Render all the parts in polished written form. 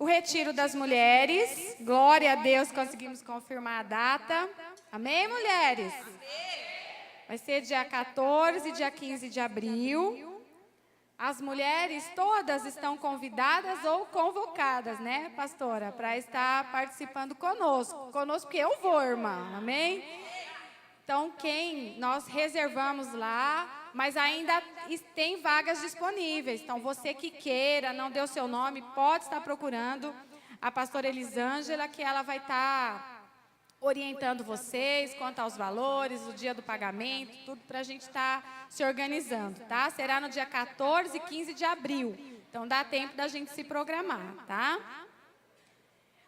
o retiro das mulheres. Glória a Deus, conseguimos confirmar a data. Amém, mulheres? Vai ser dia 14 e dia 15 de abril. As mulheres todas estão convidadas ou convocadas, né, pastora? Para estar participando conosco. Conosco, porque eu vou, irmã. Amém? Então, nós reservamos lá, mas ainda tem vagas disponíveis. Então, você que queira, não deu seu nome, pode estar procurando a pastora Elisângela, que ela vai estar orientando vocês quanto aos valores, o dia do pagamento, tudo para a gente estar se organizando, tá? Será no dia 14 e 15 de abril. Então, dá tempo da gente se programar, tá?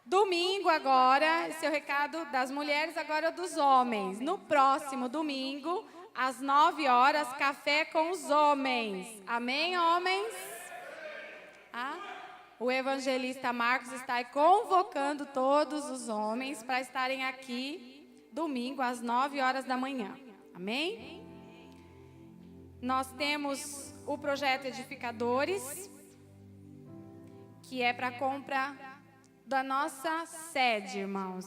Domingo agora, esse é o recado das mulheres, agora dos homens. No próximo domingo, às 9 horas, café com os homens. Amém, homens? O evangelista Marcos está convocando todos os homens para estarem aqui domingo às 9 horas da manhã. Amém? Nós temos o projeto Edificadores, que é para compra da nossa sede, irmãos.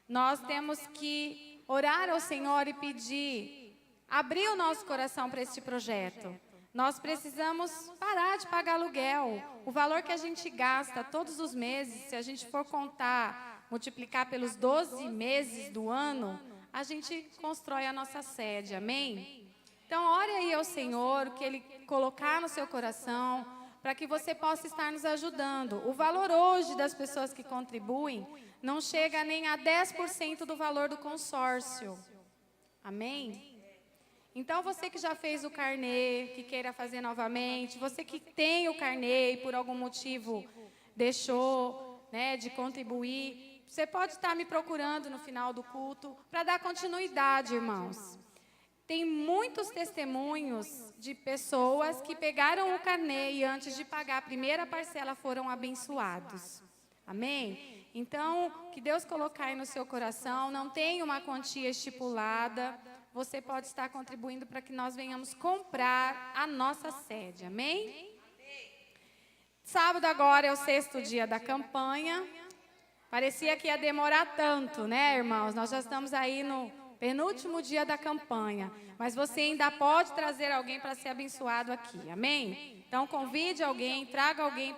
Nós temos que orar ao Senhor e pedir, abrir o nosso coração para este projeto. Nós precisamos parar de pagar aluguel. O valor que a gente gasta todos os meses, se a gente for contar, multiplicar pelos 12 meses do ano, a gente constrói a nossa sede, amém? Então, ore aí ao Senhor, que Ele colocar no seu coração, para que você possa estar nos ajudando. O valor hoje das pessoas que contribuem não chega nem a 10% do valor do consórcio. Amém? Então, você que já fez o carnê, que queira fazer novamente, você que tem o carnê e por algum motivo deixou, né, de contribuir, você pode estar me procurando no final do culto para dar continuidade, irmãos. Tem muitos testemunhos de pessoas que pegaram o carnê e antes de pagar a primeira parcela foram abençoados. Amém? Então, que Deus colocar aí no seu coração, não tem uma quantia estipulada, você pode estar contribuindo para que nós venhamos comprar a nossa sede. Amém? Sábado agora é o 6º dia da campanha. Parecia que ia demorar tanto, né, irmãos? Nós já estamos aí no penúltimo dia da campanha. Mas você ainda pode trazer alguém para ser abençoado aqui. Amém? Então, convide alguém, traga alguém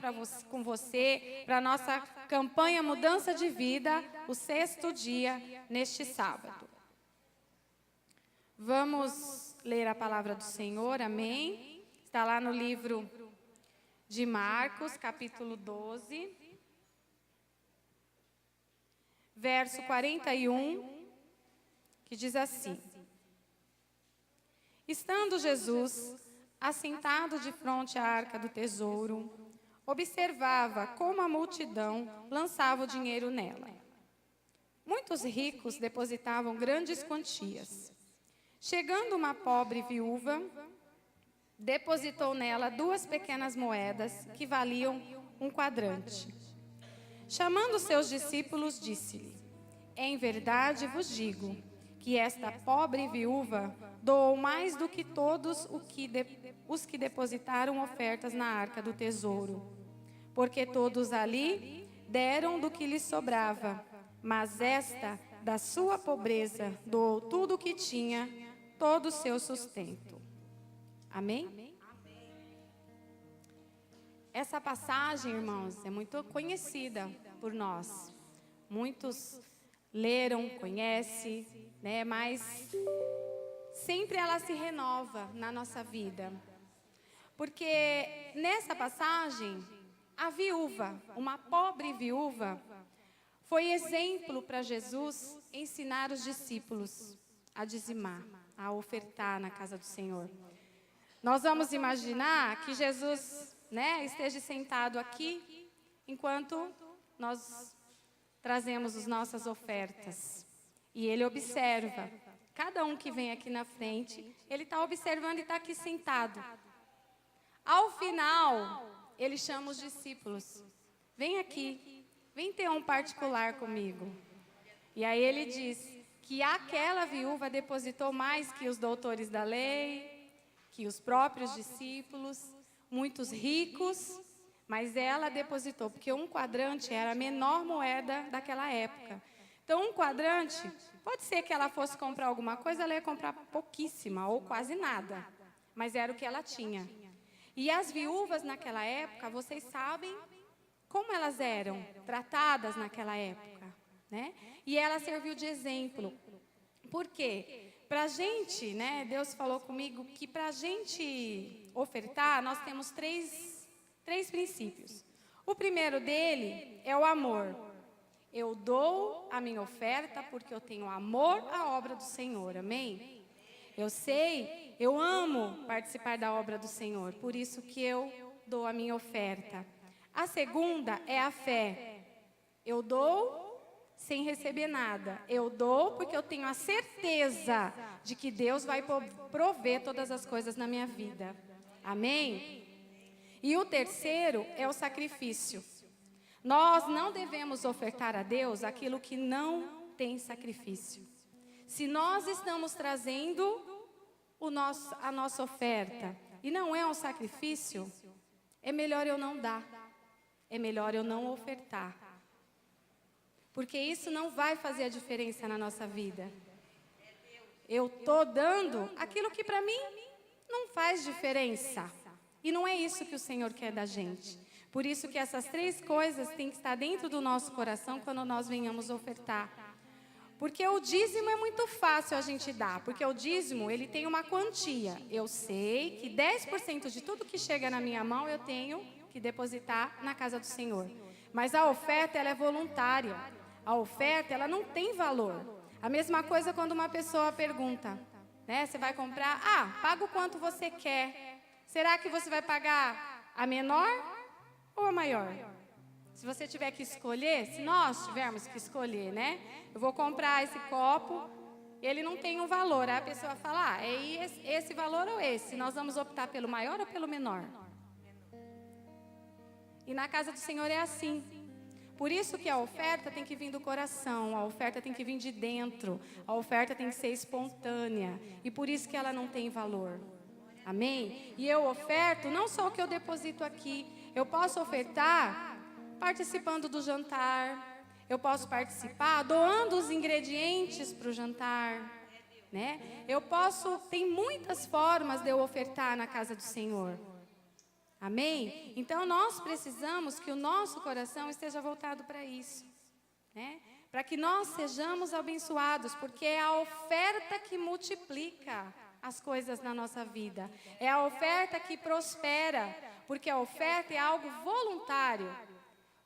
com você para a nossa campanha Mudança de Vida, o 6º dia, neste sábado. Vamos ler a palavra do Senhor, amém? Está lá no livro de Marcos, capítulo 12, verso 41, que diz assim: Estando Jesus assentado de frente à arca do tesouro, observava como a multidão lançava o dinheiro nela. Muitos ricos depositavam grandes quantias. Chegando uma pobre viúva, depositou nela 2 pequenas moedas que valiam 1 quadrante. Chamando seus discípulos, disse-lhe: Em verdade vos digo que esta pobre viúva doou mais do que todos os que depositaram ofertas na arca do tesouro, porque todos ali deram do que lhes sobrava, mas esta, da sua pobreza, doou tudo o que tinha, todo o seu sustento. Amém? Essa passagem, irmãos, é muito conhecida por nós. Muitos leram, conhecem, né? Mas sempre ela se renova na nossa vida. Porque nessa passagem, a viúva, uma pobre viúva, foi exemplo para Jesus ensinar os discípulos a dizimar, a ofertar na casa do Senhor. Nós vamos imaginar que Jesus, né, esteja sentado aqui enquanto nós trazemos as nossas ofertas. E Ele observa. Cada um que vem aqui na frente, Ele está observando e está aqui sentado. Ao final, Ele chama os discípulos. Vem aqui, vem ter um particular comigo. E aí Ele diz que aquela viúva depositou mais que os doutores da lei, que os próprios discípulos, muitos ricos, Mas ela depositou, porque um quadrante era a menor moeda daquela época. Então, um quadrante, pode ser que ela fosse comprar alguma coisa, ela ia comprar pouquíssima ou quase nada. Mas era o que ela tinha. E as viúvas naquela época, vocês sabem como elas eram tratadas naquela época, né? E ela serviu de exemplo. Por quê? Para a gente, né, Deus falou comigo que para a gente ofertar, nós temos três princípios. O primeiro dele é o amor. Eu dou a minha oferta porque eu tenho amor à obra do Senhor, amém? Eu amo participar da obra do Senhor, por isso que eu dou a minha oferta. A segunda é a fé. Eu dou sem receber nada. Eu dou porque eu tenho a certeza de que Deus vai prover todas as coisas na minha vida. Amém? E o terceiro é o sacrifício. Nós não devemos ofertar a Deus aquilo que não tem sacrifício. Se nós estamos trazendo a nossa oferta e não é um sacrifício, é melhor eu não dar. É melhor eu não ofertar. Porque isso não vai fazer a diferença na nossa vida. Eu estou dando aquilo que para mim não faz diferença. E não é isso que o Senhor quer da gente. Por isso que essas três coisas têm que estar dentro do nosso coração quando nós venhamos ofertar. Porque o dízimo é muito fácil a gente dar. Porque o dízimo, ele tem uma quantia. Eu sei que 10% de tudo que chega na minha mão eu tenho que depositar na casa do Senhor. Mas a oferta, ela é voluntária. A oferta, ela não tem valor. A mesma coisa quando uma pessoa pergunta, né? Você vai comprar, paga o quanto você quer. Será que você vai pagar a menor ou a maior? Se você tiver que escolher, se nós tivermos que escolher, né? Eu vou comprar esse copo, ele não tem um valor. Aí a pessoa fala, é esse valor ou esse? Nós vamos optar pelo maior ou pelo menor? E na casa do Senhor é assim. Por isso que a oferta tem que vir do coração, a oferta tem que vir de dentro, a oferta tem que ser espontânea. E por isso que ela não tem valor. Amém? E eu oferto não só o que eu deposito aqui, eu posso ofertar participando do jantar, eu posso participar doando os ingredientes para o jantar, né? Tem muitas formas de eu ofertar na casa do Senhor. Amém? Então, nós precisamos que o nosso coração esteja voltado para isso, né? Para que nós sejamos abençoados, porque é a oferta que multiplica as coisas na nossa vida. É a oferta que prospera, porque a oferta é algo voluntário.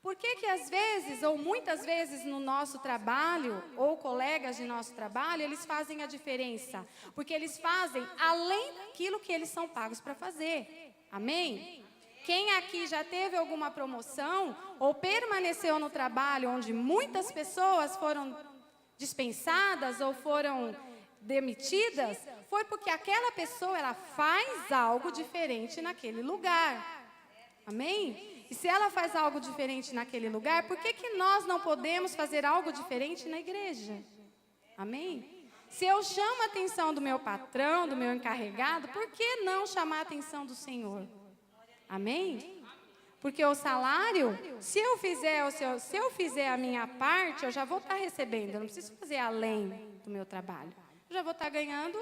Por que às vezes, ou muitas vezes no nosso trabalho, ou colegas de nosso trabalho, eles fazem a diferença? Porque eles fazem além daquilo que eles são pagos para fazer. Amém? Quem aqui já teve alguma promoção ou permaneceu no trabalho onde muitas pessoas foram dispensadas ou foram demitidas, foi porque aquela pessoa ela faz algo diferente naquele lugar. Amém? E se ela faz algo diferente naquele lugar, por que nós não podemos fazer algo diferente na igreja? Amém? Se eu chamo a atenção do meu patrão, do meu encarregado, por que não chamar a atenção do Senhor? Amém? Porque o salário, se eu fizer a minha parte, eu já vou estar recebendo. Eu não preciso fazer além do meu trabalho. Eu já vou estar ganhando.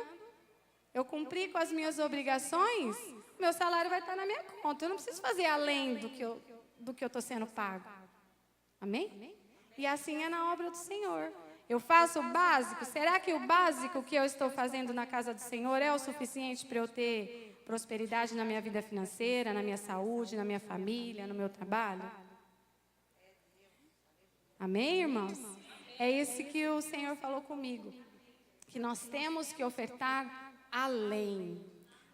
Eu cumpri com as minhas obrigações, meu salário vai estar na minha conta. Eu não preciso fazer além do que eu estou sendo pago. Amém? E assim é na obra do Senhor. Eu faço o básico. Será que o básico que eu estou fazendo na casa do Senhor é o suficiente para eu ter prosperidade na minha vida financeira, na minha saúde, na minha família, no meu trabalho? Amém, irmãos? É isso que o Senhor falou comigo. Que nós temos que ofertar além.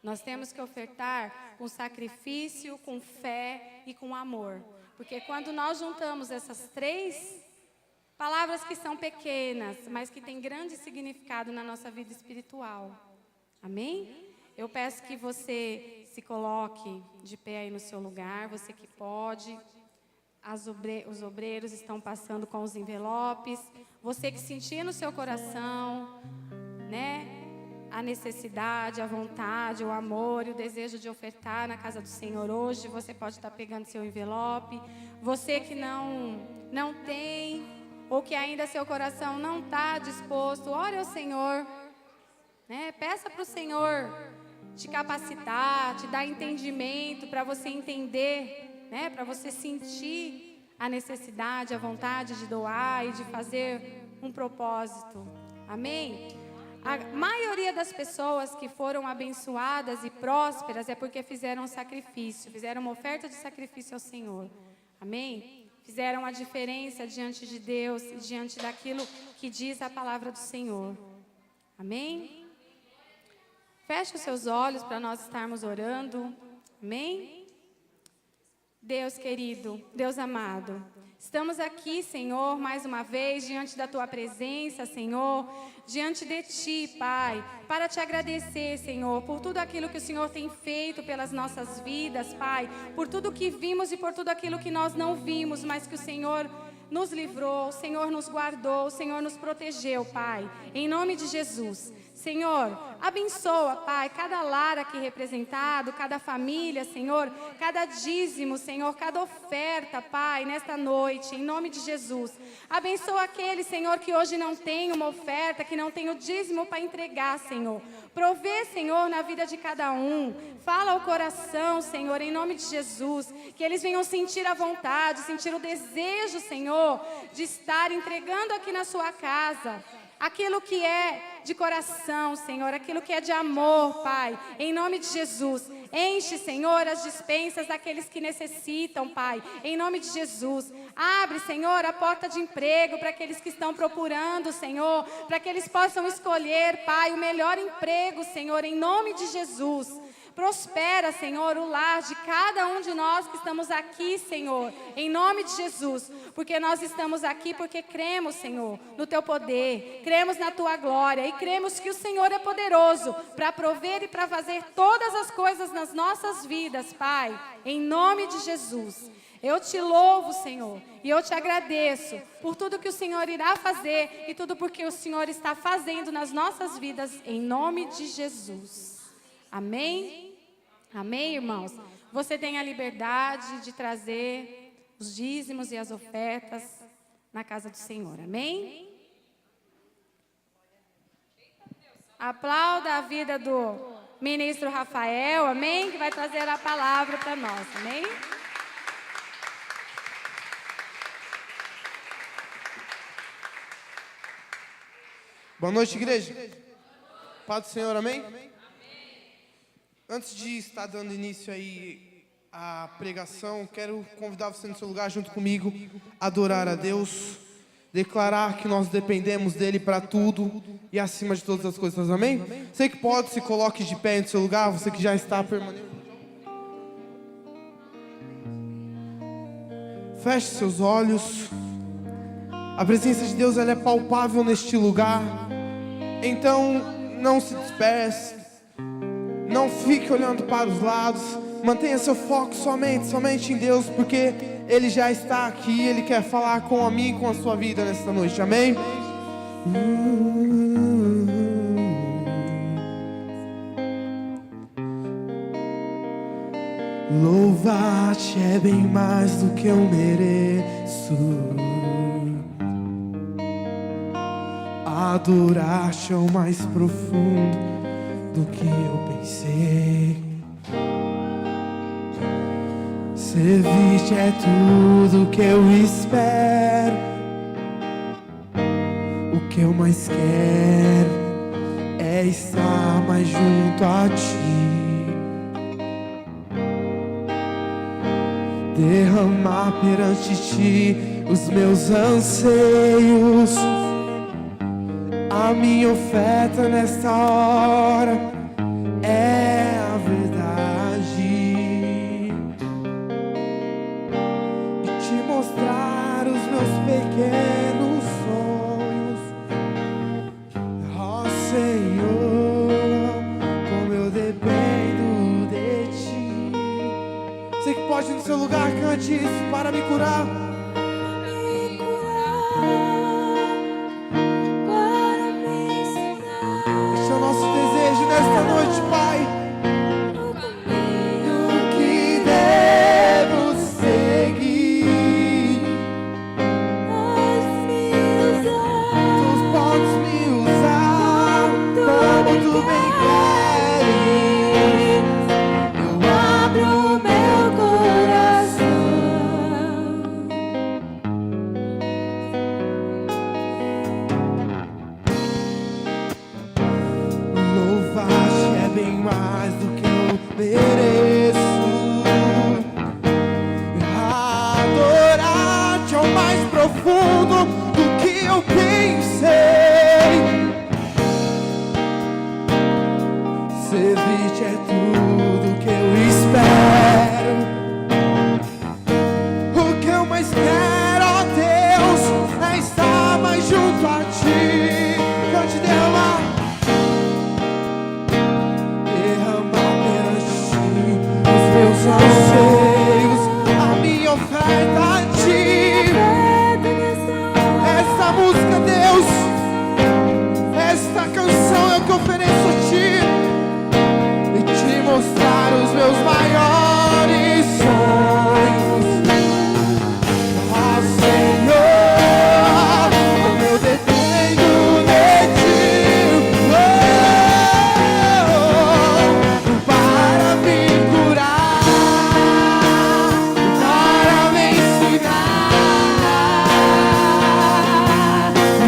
Nós temos que ofertar com sacrifício, com fé e com amor. Porque quando nós juntamos essas três palavras que são pequenas, mas que têm grande significado na nossa vida espiritual. Amém? Eu peço que você se coloque de pé aí no seu lugar, você que pode. Os obreiros estão passando com os envelopes. Você que sentir no seu coração, né, a necessidade, a vontade, o amor e o desejo de ofertar na casa do Senhor hoje, você pode estar pegando seu envelope. Você que não tem, ou que ainda seu coração não está disposto, ore ao Senhor, né? Peça para o Senhor te capacitar, te dar entendimento para você entender, né? Para você sentir a necessidade, a vontade de doar e de fazer um propósito. Amém? A maioria das pessoas que foram abençoadas e prósperas é porque fizeram um sacrifício, fizeram uma oferta de sacrifício ao Senhor. Amém? Fizeram a diferença diante de Deus e diante daquilo que diz a palavra do Senhor. Amém? Feche os seus olhos para nós estarmos orando. Amém? Deus querido, Deus amado, estamos aqui, Senhor, mais uma vez, diante da Tua presença, Senhor, diante de Ti, Pai, para Te agradecer, Senhor, por tudo aquilo que o Senhor tem feito pelas nossas vidas, Pai, por tudo que vimos e por tudo aquilo que nós não vimos, mas que o Senhor nos livrou, o Senhor nos guardou, o Senhor nos protegeu, Pai, em nome de Jesus. Senhor, abençoa, Pai, cada lar aqui representado, cada família, Senhor, cada dízimo, Senhor, cada oferta, Pai, nesta noite, em nome de Jesus. Abençoa aquele, Senhor, que hoje não tem uma oferta, que não tem o dízimo para entregar, Senhor. Provê, Senhor, na vida de cada um. Fala ao coração, Senhor, em nome de Jesus, que eles venham sentir a vontade, sentir o desejo, Senhor, de estar entregando aqui na sua casa aquilo que é de coração, Senhor, aquilo que é de amor, Pai, em nome de Jesus. Enche, Senhor, as despensas daqueles que necessitam, Pai, em nome de Jesus. Abre, Senhor, a porta de emprego para aqueles que estão procurando, Senhor, para que eles possam escolher, Pai, o melhor emprego, Senhor, em nome de Jesus. Prospera, Senhor, o lar de cada um de nós que estamos aqui, Senhor, em nome de Jesus, porque nós estamos aqui porque cremos, Senhor, no Teu poder, cremos na Tua glória e cremos que o Senhor é poderoso para prover e para fazer todas as coisas nas nossas vidas, Pai, em nome de Jesus. Eu Te louvo, Senhor, e eu Te agradeço por tudo que o Senhor irá fazer e tudo porque o Senhor está fazendo nas nossas vidas, em nome de Jesus. Amém? Amém, irmãos? Você tem a liberdade de trazer os dízimos e as ofertas na casa do Senhor. Amém? Aplauda a vida do ministro Rafael, amém? Que vai trazer a palavra para nós, amém? Boa noite, igreja. Paz do Senhor, amém? Antes de estar dando início aí à pregação, quero convidar você no seu lugar junto comigo, adorar a Deus, declarar que nós dependemos dEle para tudo e acima de todas as coisas, amém? Você que pode, se coloque de pé no seu lugar, você que já está permanecendo. Feche seus olhos. A presença de Deus, ela é palpável neste lugar. Então, não se disperse. Não fique olhando para os lados. Mantenha seu foco somente em Deus, porque Ele já está aqui. Ele quer falar com a mim e com a sua vida nesta noite, amém? Louvar-te é bem mais do que eu mereço. Adorar-te é o mais profundo do que eu pensei. Servir-te é tudo que eu espero. O que eu mais quero é estar mais junto a ti. Derramar perante ti os meus anseios. A minha oferta nesta hora é a verdade, e te mostrar os meus pequenos sonhos. Ó Senhor, como eu dependo de ti. Você que pode no seu lugar, cante isso para me curar. Desejo profundo do que eu pensei. Servir-te é tudo que eu espero. O que eu mais quero, ó Deus, é estar mais junto a ti. Cante, derramar perante os meus anseios, a minha oferta a ti. Essa música, Deus, esta canção é o que eu ofereço a ti, e te mostrar os meus maiores sonhos. Ó Senhor, como eu dependo de ti, para me curar, para me ensinar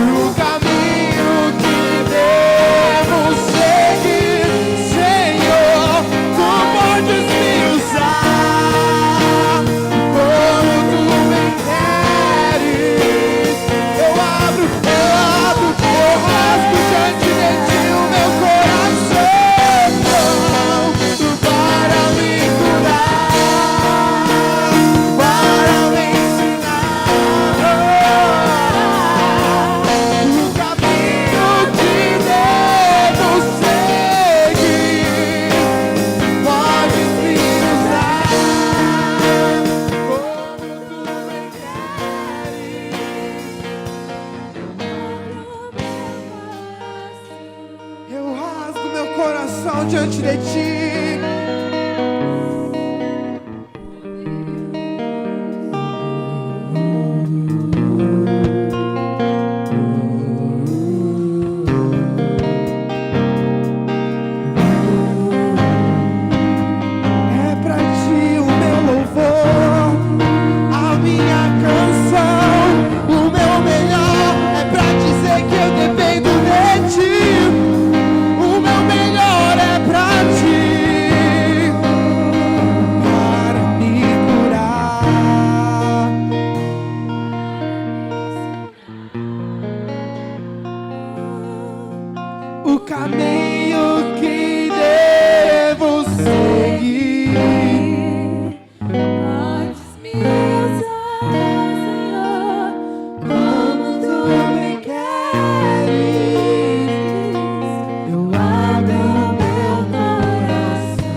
no caminho que devo seguir. Senhor, tu podes me usar como tu bem queres. Eu rasgo diante de ti o meu coração para me curar, para me ensinar o caminho que devo seguir. Podes me usar como tu bem queres. Eu rasgo meu coração diante de ti. É pra ti o meu louvor, a minha canção, o meu melhor. É pra dizer que eu dependo de ti. O meu melhor é pra ti, para me curar. O caminho que devo seguir. Podes me usar, Senhor, como tu me queres. Eu abro meu coração.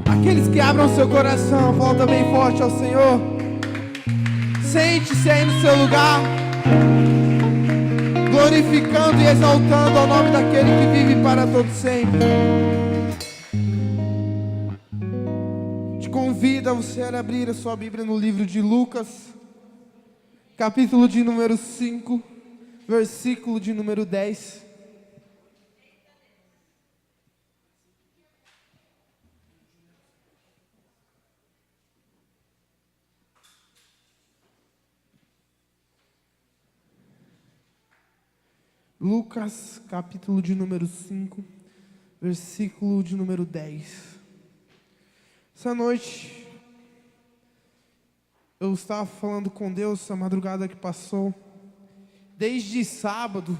Aqueles que abram seu coração, volta bem forte ao Senhor. Sente-se aí no seu lugar, glorificando e exaltando ao nome daquele que vive para todo sempre. Te convido a você a abrir a sua Bíblia no livro de Lucas, capítulo de número 5, versículo de número 10. Lucas, capítulo de número 5, versículo de número 10. Essa noite, eu estava falando com Deus a madrugada que passou. Desde sábado,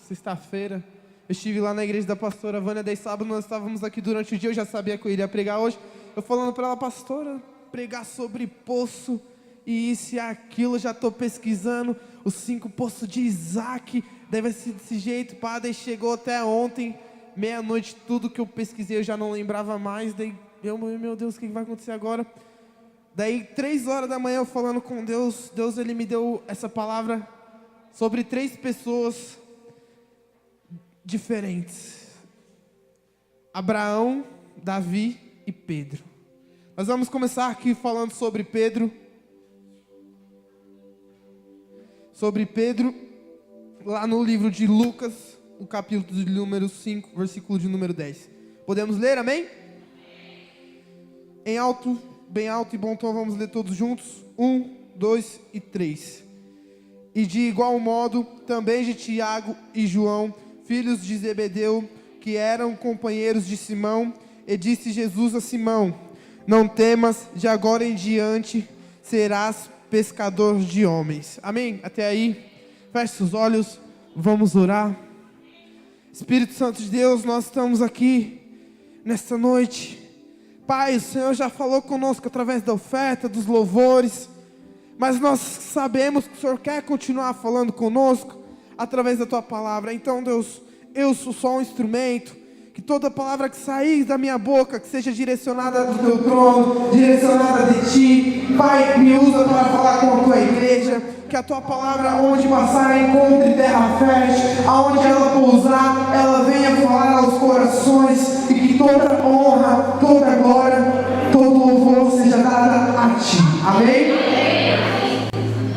sexta-feira, eu estive lá na igreja da pastora Vânia. Desde sábado nós estávamos aqui durante o dia. Eu já sabia que eu iria pregar hoje. Eu falando para ela: pastora, pregar sobre poço e isso e aquilo. Eu já estou pesquisando os 5 poços de Isaac. Deve ser desse jeito, pá. Daí chegou até ontem, meia-noite, tudo que eu pesquisei eu já não lembrava mais. Daí eu, meu Deus, o que vai acontecer agora? Daí 3 horas da manhã eu falando com Deus. Deus, ele me deu essa palavra sobre 3 pessoas diferentes: Abraão, Davi e Pedro. Nós vamos começar aqui falando sobre Pedro. Sobre Pedro, lá no livro de Lucas, o capítulo de número 5, versículo de número 10. Podemos ler, amém? Em alto, bem alto e bom tom, vamos ler todos juntos. 1, 2 e 3. E de igual modo, também de Tiago e João, filhos de Zebedeu, que eram companheiros de Simão, e disse Jesus a Simão: não temas, de agora em diante serás pescador de homens. Amém? Até aí, feche os olhos, vamos orar. Espírito Santo de Deus, nós estamos aqui nesta noite. Pai, o Senhor já falou conosco através da oferta, dos louvores, mas nós sabemos que o Senhor quer continuar falando conosco através da Tua palavra. Então, Deus, eu sou só um instrumento, que toda palavra que sair da minha boca, que seja direcionada do Teu trono, direcionada de Ti. Pai, me usa para falar com a Tua igreja, que a Tua palavra, onde passar, encontre terra fértil, aonde ela pousar, ela venha falar aos corações, e que toda honra, toda glória, todo louvor seja dada a Ti. Amém?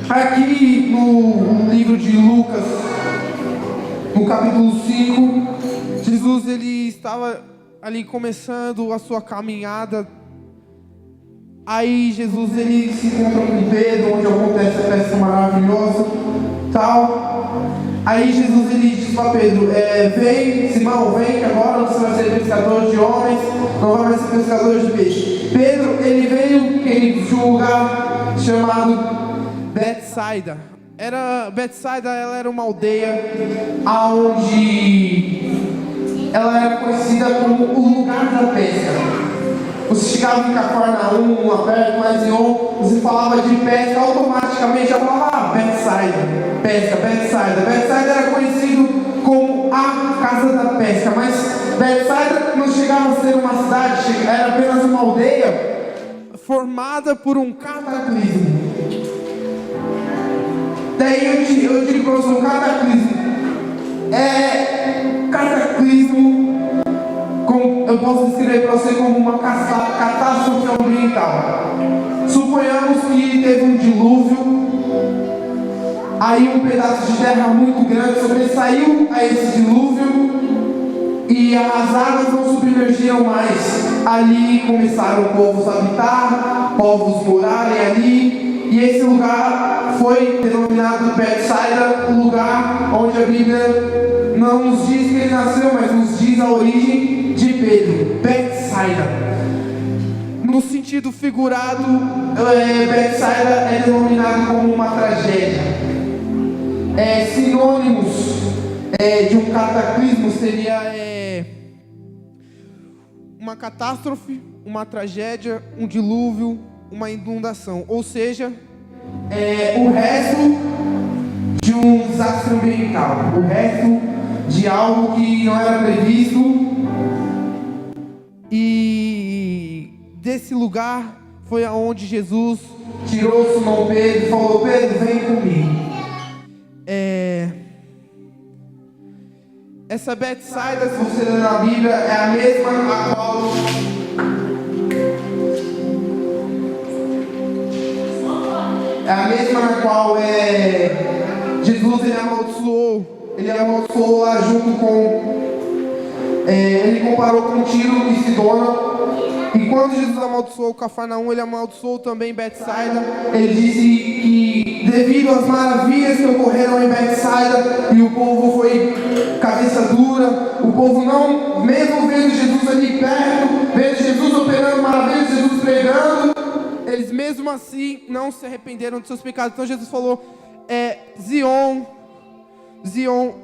Aqui no livro de Lucas, no capítulo 5, Jesus ele estava ali começando a sua caminhada. Aí Jesus ele se encontra com Pedro, onde acontece a festa maravilhosa, tal. Aí Jesus ele diz para Pedro: vem, Simão, vem, que agora você vai ser pescador de homens, não vai mais ser pescador de peixe. Pedro ele veio de um lugar chamado Betsaida. Betsaida, ela era uma aldeia onde ela era conhecida como o lugar da pesca. Você chegava em Cafarnaum, lá perto, mas em você falava de pesca, automaticamente já falava Betsaida, pesca, Betsaida. Betsaida era conhecido como a casa da pesca, mas Betsaida não chegava a ser uma cidade, era apenas uma aldeia formada por um cataclismo. Daí eu digo para você, um cataclismo cataclismo, eu posso descrever para você como uma catástrofe ambiental. Suponhamos que teve um dilúvio, aí um pedaço de terra muito grande sobressaiu a esse dilúvio e as águas não submergiram mais. Ali começaram povos a habitar, povos morarem ali. E esse lugar foi denominado Betsaida, o lugar onde a Bíblia não nos diz que ele nasceu, mas nos diz a origem de Pedro. Betsaida. No sentido figurado, Betsaida é denominado como uma tragédia. Sinônimos de um cataclismo seria uma catástrofe, uma tragédia, um dilúvio, uma inundação, ou seja, o resto de um desastre ambiental, o resto de algo que não era previsto. E desse lugar foi aonde Jesus tirou Simão Pedro e falou: Pedro, vem comigo. Essa Betsaida, se você ler na Bíblia, é a mesma a qual na qual Jesus ele amaldiçoou lá junto com ele comparou com Tiro e Sidônia. E quando Jesus amaldiçoou Cafarnaum, ele amaldiçoou também Betsaida. Ele disse que devido às maravilhas que ocorreram em Betsaida, e o povo foi cabeça dura, o povo não, mesmo vendo Jesus ali perto, vendo Jesus operando maravilhas, Jesus pregando, eles mesmo assim não se arrependeram de seus pecados. Então Jesus falou: Zion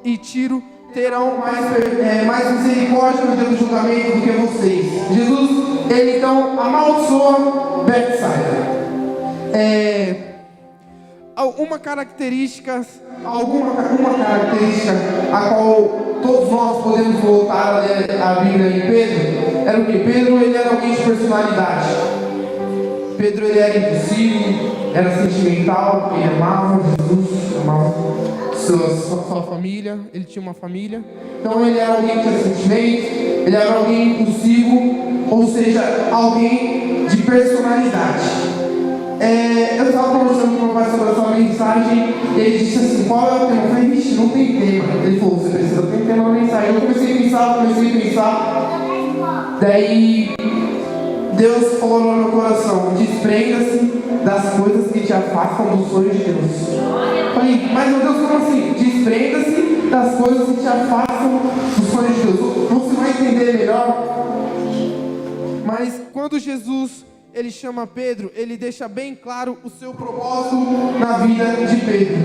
e Tiro terão mais misericórdia no dia do julgamento do que vocês. Jesus, ele então amaldiçoa Betsaida. Alguma característica a qual todos nós podemos voltar a ler a Bíblia em Pedro, era o que? Pedro ele era alguém de personalidade. Pedro ele era impulsivo, era sentimental, ele amava Jesus, amava sua família, ele tinha uma família. Então ele era alguém que tinha sentimentos, ele era alguém impulsivo, ou seja, alguém de personalidade. Eu estava conversando com o meu pai sobre essa mensagem e ele disse assim: qual é o tema? Eu falei: vixe, não tem tema. Ele falou: você precisa ter um tema na mensagem. Eu comecei a pensar. Daí Deus falou no meu coração: desprenda-se das coisas que te afastam dos sonhos de Deus. Eu falei: mas meu Deus, como assim? Desprenda-se das coisas que te afastam dos sonhos de Deus. Você vai entender melhor. Mas quando Jesus ele chama Pedro, ele deixa bem claro o seu propósito na vida de Pedro.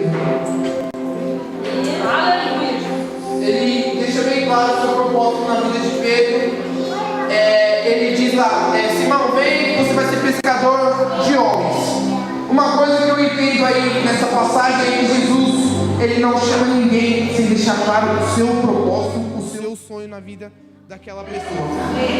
Ele deixa bem claro o seu propósito na vida de Pedro. Ele diz lá, Simão, vem, você vai ser pescador de homens. Uma coisa que eu entendo aí nessa passagem é que Jesus, ele não chama ninguém sem deixar claro o seu propósito, o seu sonho na vida daquela pessoa.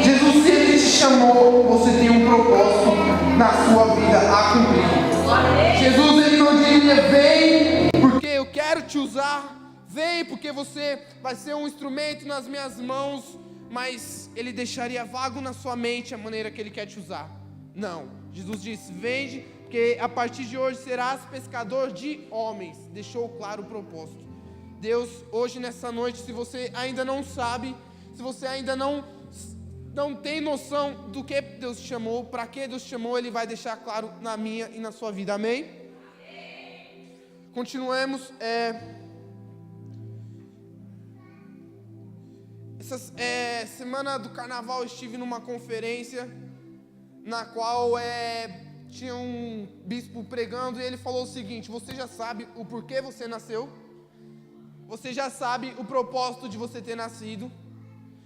Jesus, se ele te chamou, você tem um propósito na sua vida a cumprir. Jesus, ele não diria, vem porque eu quero te usar, vem porque você vai ser um instrumento nas minhas mãos, mas ele deixaria vago na sua mente a maneira que ele quer te usar. Não, Jesus disse, vende, porque a partir de hoje serás pescador de homens. Deixou claro o propósito. Deus, hoje nessa noite, se você ainda não sabe, se você ainda não tem noção do que Deus te chamou, para que Deus te chamou, Ele vai deixar claro na minha e na sua vida, amém? Continuemos. Essa semana do carnaval eu estive numa conferência na qual tinha um bispo pregando e ele falou o seguinte: você já sabe o porquê você nasceu, você já sabe o propósito de você ter nascido.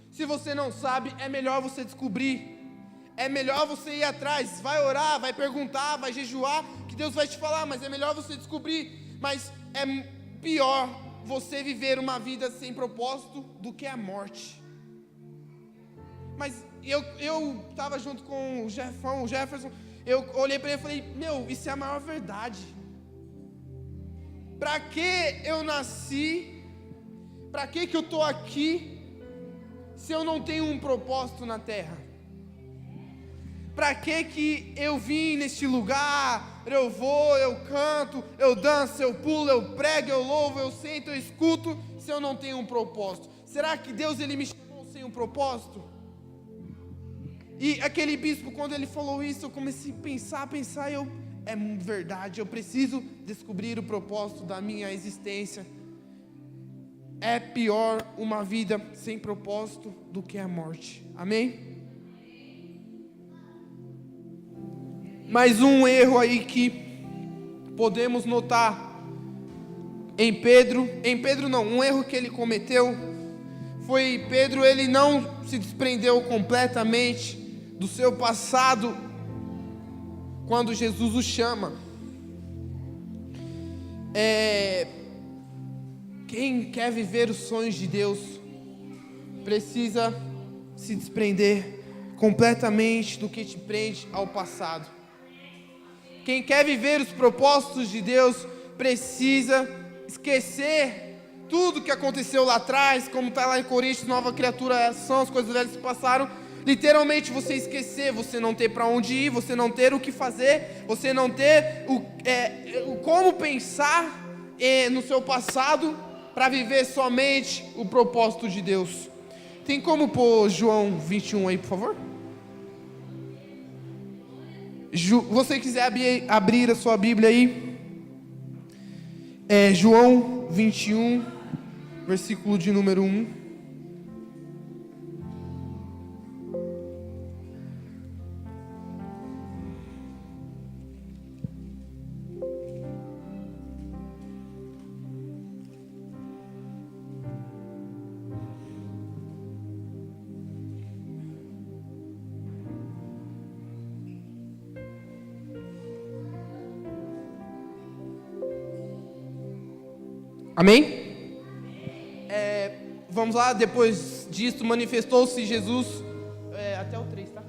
Se você não sabe, é melhor você descobrir, é melhor você ir atrás, vai orar, vai perguntar, vai jejuar, que Deus vai te falar, mas é melhor você descobrir. Mas é pior você viver uma vida sem propósito do que a morte. Mas eu estava junto com o Jefferson, eu olhei para ele e falei, meu, isso é a maior verdade. Para que eu nasci? Para que eu estou aqui se eu não tenho um propósito na terra? Para que eu vim neste lugar? Eu vou, eu canto, eu danço, eu pulo, eu prego, eu louvo, eu sento, eu escuto, se eu não tenho um propósito? Será que Deus ele me chamou sem um propósito? E aquele bispo, quando ele falou isso, eu comecei a pensar, é verdade, eu preciso descobrir o propósito da minha existência. É pior uma vida sem propósito do que a morte, amém? Mais um erro aí que podemos notar em Pedro não, um erro que ele cometeu, foi Pedro, ele não se desprendeu completamente do seu passado quando Jesus o chama. Quem quer viver os sonhos de Deus precisa se desprender completamente do que te prende ao passado. Quem quer viver os propósitos de Deus precisa esquecer tudo que aconteceu lá atrás, como está lá em Coríntios, nova criatura são, as coisas velhas se passaram. Literalmente você esquecer, você não ter para onde ir, você não ter o que fazer, você não ter como pensar no seu passado para viver somente o propósito de Deus. Tem como pôr João 21 aí, por favor? Você quiser abrir a sua Bíblia aí, João 21, versículo de número 1. Amém? Vamos lá, depois disso manifestou-se Jesus, até o 3, tá?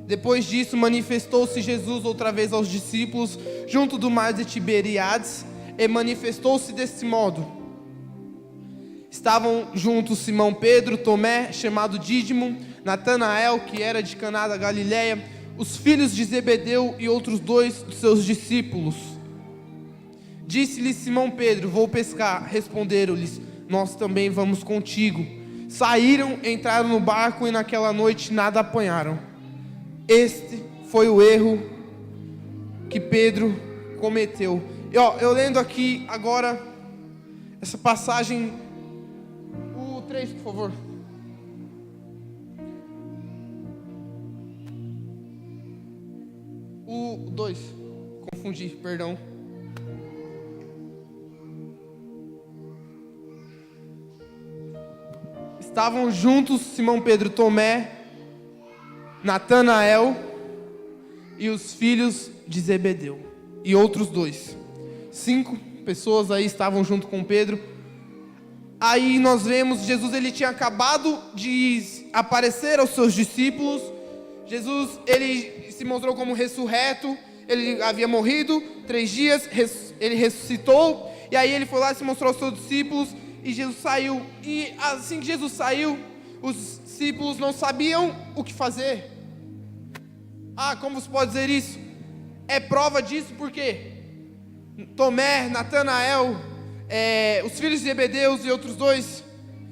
Depois disso manifestou-se Jesus outra vez aos discípulos, junto do mar de Tiberíades, e manifestou-se desse modo. Estavam juntos Simão Pedro, Tomé, chamado Dídimo, Natanael, que era de Caná da Galileia, os filhos de Zebedeu e outros 2 dos seus discípulos. Disse-lhe Simão Pedro, vou pescar. Responderam-lhes, nós também vamos contigo. Saíram, entraram no barco e naquela noite nada apanharam. Este foi o erro que Pedro cometeu. Eu lendo aqui agora essa passagem, o 3, por favor. O 2. Confundi, perdão. Estavam juntos Simão, Pedro, Tomé, Natanael e os filhos de Zebedeu. E outros 2. 5 pessoas aí estavam junto com Pedro. Aí nós vemos, Jesus ele tinha acabado de aparecer aos seus discípulos. Jesus, ele se mostrou como ressurreto. Ele havia morrido 3 dias, ele ressuscitou. E aí ele foi lá e se mostrou aos seus discípulos. E Jesus saiu. E assim que Jesus saiu, os discípulos não sabiam o que fazer. Como você pode dizer isso? É prova disso porque Tomé, Natanael, os filhos de Zebedeus e outros 2,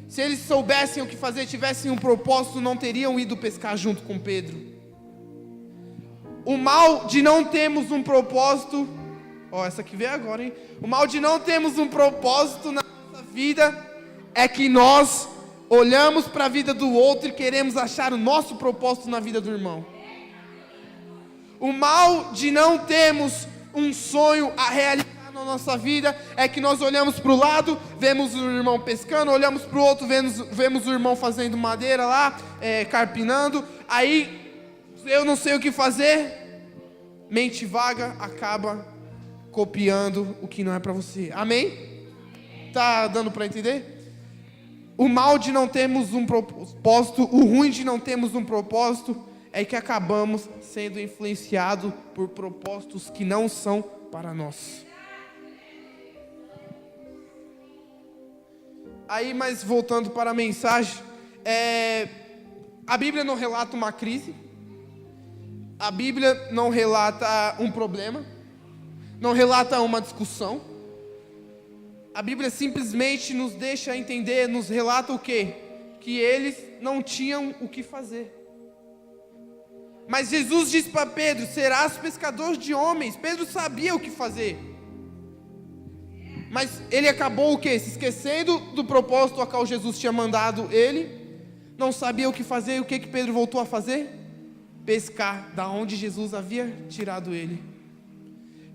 se eles soubessem o que fazer, tivessem um propósito, não teriam ido pescar junto com Pedro. O mal de não termos um propósito, essa aqui veio agora, hein? O mal de não termos um propósito na nossa vida é que nós olhamos para a vida do outro e queremos achar o nosso propósito na vida do irmão. O mal de não termos um sonho a realizar na nossa vida é que nós olhamos para o lado, vemos o irmão pescando, olhamos para o outro, vemos o irmão fazendo madeira lá, carpinando. Aí eu não sei o que fazer. Mente vaga acaba copiando o que não é para você. Amém? Tá dando para entender? O mal de não termos um propósito, o ruim de não termos um propósito é que acabamos sendo influenciados por propósitos que não são para nós. Aí, mas voltando para a mensagem, a Bíblia não relata uma crise, a Bíblia não relata um problema, não relata uma discussão. A Bíblia simplesmente nos deixa entender, nos relata o quê? Que eles não tinham o que fazer. Mas Jesus disse para Pedro: serás pescador de homens. Pedro sabia o que fazer. Mas ele acabou o quê? Se esquecendo do propósito a qual Jesus tinha mandado ele. Não sabia o que fazer. E o que Pedro voltou a fazer? Pescar, da onde Jesus havia tirado ele.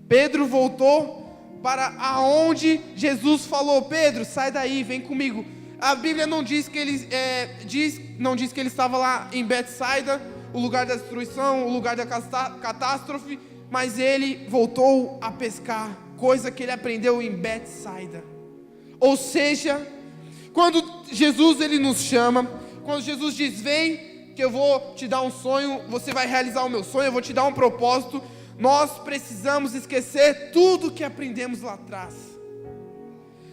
Pedro voltou para aonde Jesus falou: Pedro, sai daí, vem comigo. A Bíblia não diz que ele não diz que ele estava lá em Betsaida, o lugar da destruição, o lugar da catástrofe, mas ele voltou a pescar, coisa que ele aprendeu em Betsaida. Ou seja, quando Jesus ele nos chama, quando Jesus diz: vem, que eu vou te dar um sonho, você vai realizar o meu sonho, eu vou te dar um propósito, nós precisamos esquecer tudo que aprendemos lá atrás.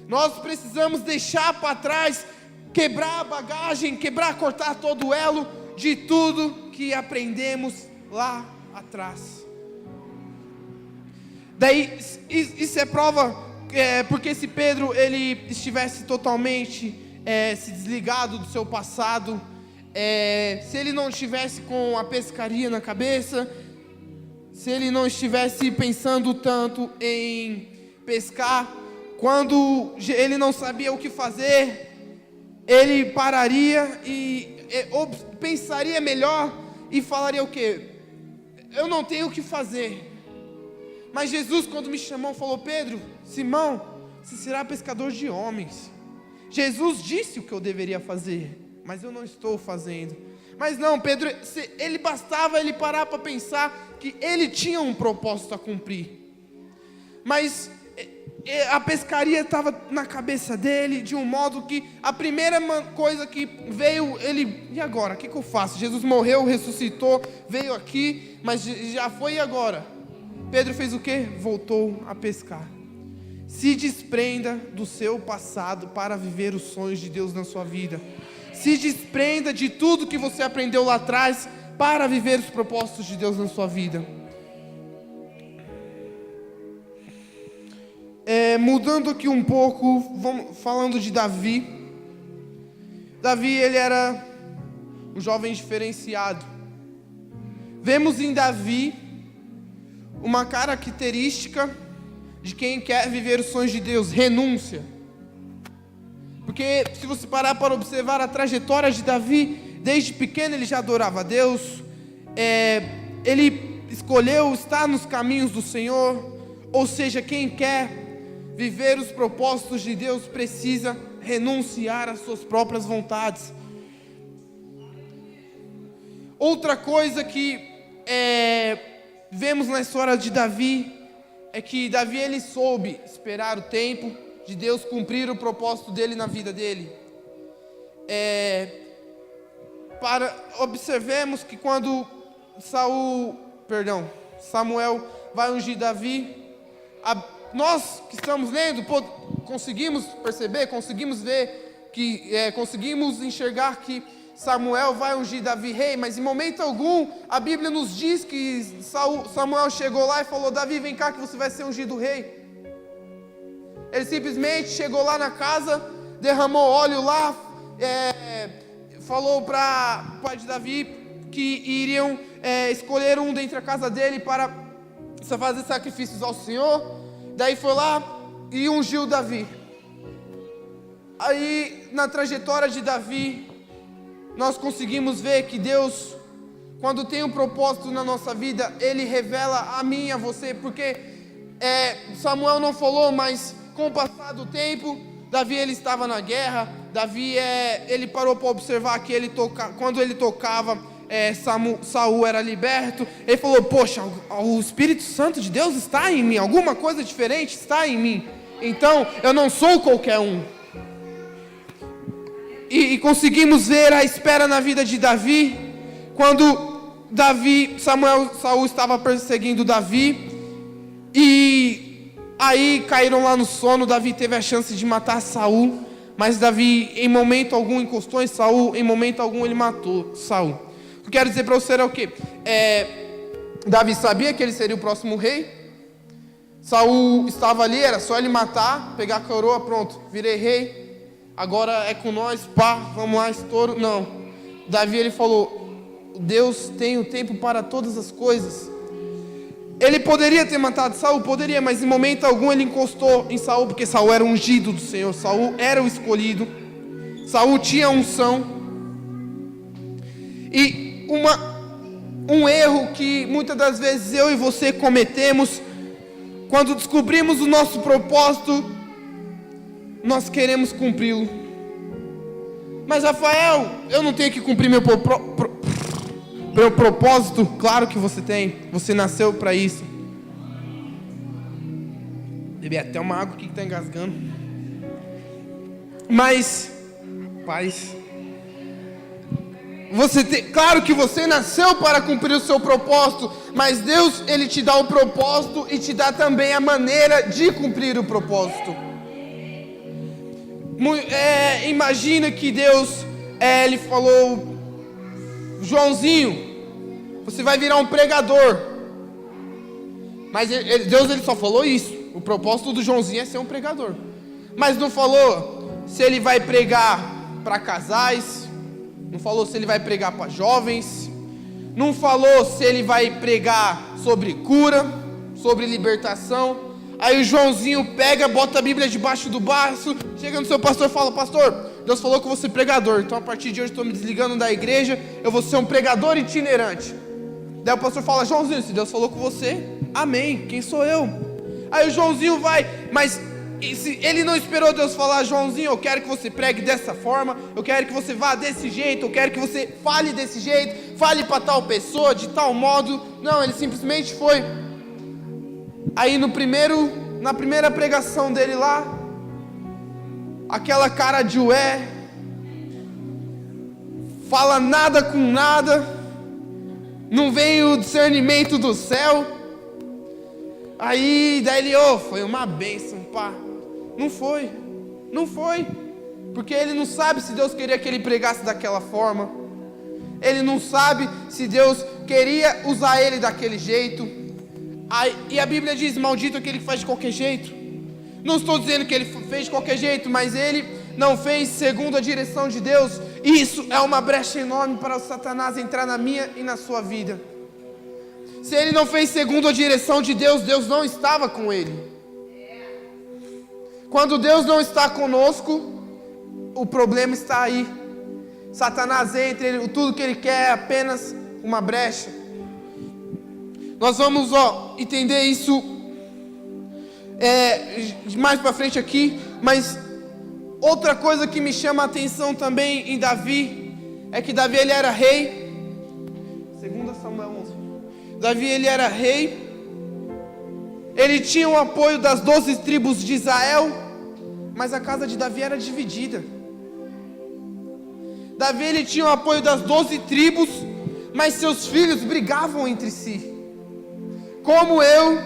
Nós precisamos deixar para trás, quebrar a bagagem, cortar todo o elo de tudo que aprendemos lá atrás. Daí, isso é prova, porque se Pedro ele estivesse totalmente se desligado do seu passado, se ele não estivesse com a pescaria na cabeça, se ele não estivesse pensando tanto em pescar, quando ele não sabia o que fazer, ele pararia e pensaria melhor e falaria o quê? Eu não tenho o que fazer. Mas Jesus, quando me chamou, falou: Pedro, Simão, você será pescador de homens. Jesus disse o que eu deveria fazer, mas eu não estou fazendo. Mas não, Pedro, ele bastava ele parar para pensar que ele tinha um propósito a cumprir. Mas a pescaria estava na cabeça dele, de um modo que a primeira coisa que veio, e agora? O que eu faço? Jesus morreu, ressuscitou, veio aqui, mas já foi, e agora? Pedro fez o quê? Voltou a pescar. Se desprenda do seu passado para viver os sonhos de Deus na sua vida. Se desprenda de tudo que você aprendeu lá atrás para viver os propósitos de Deus na sua vida. Mudando aqui um pouco, falando de Davi. Davi, ele era um jovem diferenciado. Vemos em Davi uma característica de quem quer viver os sonhos de Deus: renúncia. Porque se você parar para observar a trajetória de Davi, desde pequeno ele já adorava a Deus, ele escolheu estar nos caminhos do Senhor. Ou seja, quem quer viver os propósitos de Deus precisa renunciar às suas próprias vontades. Outra coisa que vemos na história de Davi é que Davi, ele soube esperar o tempo de Deus cumprir o propósito dele na vida dele. Observemos que quando Samuel vai ungir Davi, nós que estamos lendo, conseguimos perceber, conseguimos ver, conseguimos enxergar que Samuel vai ungir Davi rei, mas em momento algum a Bíblia nos diz que Samuel chegou lá e falou: Davi, vem cá que você vai ser ungido rei. Ele simplesmente chegou lá na casa, derramou óleo lá, falou para o pai de Davi que iriam escolher um dentre a casa dele para fazer sacrifícios ao Senhor. Daí foi lá e ungiu Davi. Aí na trajetória de Davi, nós conseguimos ver que Deus, quando tem um propósito na nossa vida, Ele revela a mim e a você, porque Samuel não falou, mas com o passar do tempo, Davi, ele estava na guerra. Davi, ele parou para observar que quando ele tocava, Saul era liberto. Ele falou: poxa, o Espírito Santo de Deus está em mim, alguma coisa diferente está em mim, então eu não sou qualquer um. E conseguimos ver a espera na vida de Davi, quando Saul estava perseguindo Davi, e aí caíram lá no sono. Davi teve a chance de matar Saul, mas Davi em momento algum encostou em Saul, em momento algum ele matou Saul. O que eu quero dizer para você é o quê? Davi sabia que ele seria o próximo rei. Saul estava ali, era só ele matar, pegar a coroa, pronto, virei rei. Agora é com nós, pá, vamos lá, estouro. Não, Davi, ele falou: Deus tem o tempo para todas as coisas. Ele poderia ter matado Saul, poderia, mas em momento algum ele encostou em Saul, porque Saul era ungido do Senhor, Saul era o escolhido, Saul tinha unção. E um erro que muitas das vezes eu e você cometemos, quando descobrimos o nosso propósito, nós queremos cumpri-lo. Mas Rafael, eu não tenho que cumprir meu propósito. Claro que você tem, você nasceu para isso. Bebi até uma água aqui que está engasgando. Mas, paz, claro que você nasceu para cumprir o seu propósito, mas Deus, Ele te dá o propósito e te dá também a maneira de cumprir o propósito. Imagina que Deus, Ele falou: Joãozinho, você vai virar um pregador. Mas Deus, Ele só falou isso. O propósito do Joãozinho é ser um pregador. Mas não falou se ele vai pregar para casais, não falou se ele vai pregar para jovens, não falou se ele vai pregar sobre cura, sobre libertação. Aí o Joãozinho pega, bota a Bíblia debaixo do braço, chega no seu pastor e fala: pastor, Deus falou que eu vou ser pregador, então a partir de hoje estou me desligando da igreja, eu vou ser um pregador itinerante. Daí o pastor fala: Joãozinho, se Deus falou com você, amém, quem sou eu? Aí o Joãozinho vai, mas se ele não esperou Deus falar: Joãozinho, eu quero que você pregue dessa forma, eu quero que você vá desse jeito, eu quero que você fale desse jeito, fale para tal pessoa, de tal modo. Não, ele simplesmente foi. Aí na primeira pregação dele lá, aquela cara de ué, fala nada com nada, não vem o discernimento do céu. Daí ele, foi uma bênção, pá. Não foi, porque ele não sabe se Deus queria que ele pregasse daquela forma, ele não sabe se Deus queria usar ele daquele jeito. E a Bíblia diz: maldito aquele que faz de qualquer jeito. Não estou dizendo que ele fez de qualquer jeito, mas ele não fez segundo a direção de Deus. E isso é uma brecha enorme para o Satanás entrar na minha e na sua vida. Se ele não fez segundo a direção de Deus, Deus não estava com ele. Quando Deus não está conosco, o problema está aí. Satanás entra, tudo que ele quer é apenas uma brecha. Nós vamos entender isso mais para frente aqui, mas outra coisa que me chama a atenção também em Davi é que Davi ele era rei. 2 Samuel 11. Davi ele era rei. Ele tinha o apoio das 12 tribos de Israel, mas a casa de Davi era dividida. Davi ele tinha o apoio das 12 tribos, mas seus filhos brigavam entre si. Como eu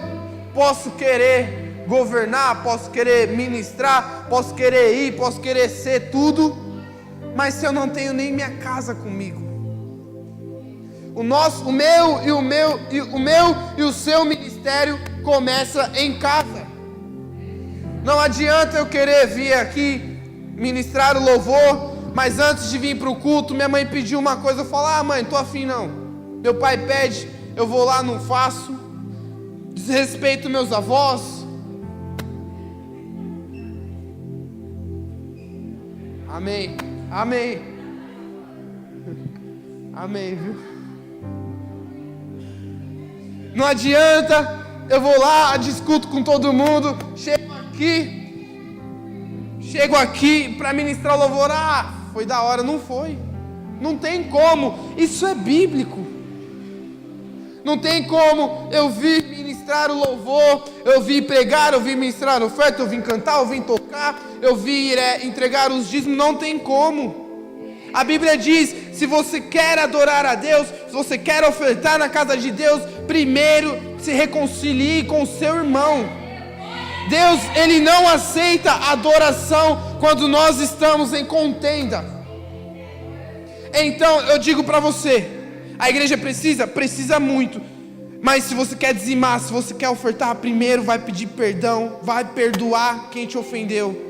posso querer governar, posso querer ministrar, posso querer ir, posso querer ser tudo, mas se eu não tenho nem minha casa comigo? O meu e o seu ministério começa em casa. Não adianta eu querer vir aqui ministrar o louvor, mas antes de vir para o culto, minha mãe pediu uma coisa, eu falo, mãe, tô afim não. Meu pai pede, eu vou lá, não faço. Desrespeito meus avós. Amém, amém. Amém, viu? Não adianta, eu vou lá, discuto com todo mundo, chego aqui para ministrar o louvor, foi da hora, não foi. Não tem como, isso é bíblico. Não tem como eu vir ministrar o louvor, eu vim pregar, eu vim ministrar a oferta, eu vim cantar, eu vim tocar, eu vim entregar os dízimos, não tem como. A Bíblia diz, se você quer adorar a Deus, se você quer ofertar na casa de Deus, primeiro se reconcilie com o seu irmão. Deus, Ele não aceita adoração quando nós estamos em contenda. Então, eu digo para você, a igreja precisa muito, mas se você quer dizimar, se você quer ofertar, primeiro vai pedir perdão, vai perdoar quem te ofendeu.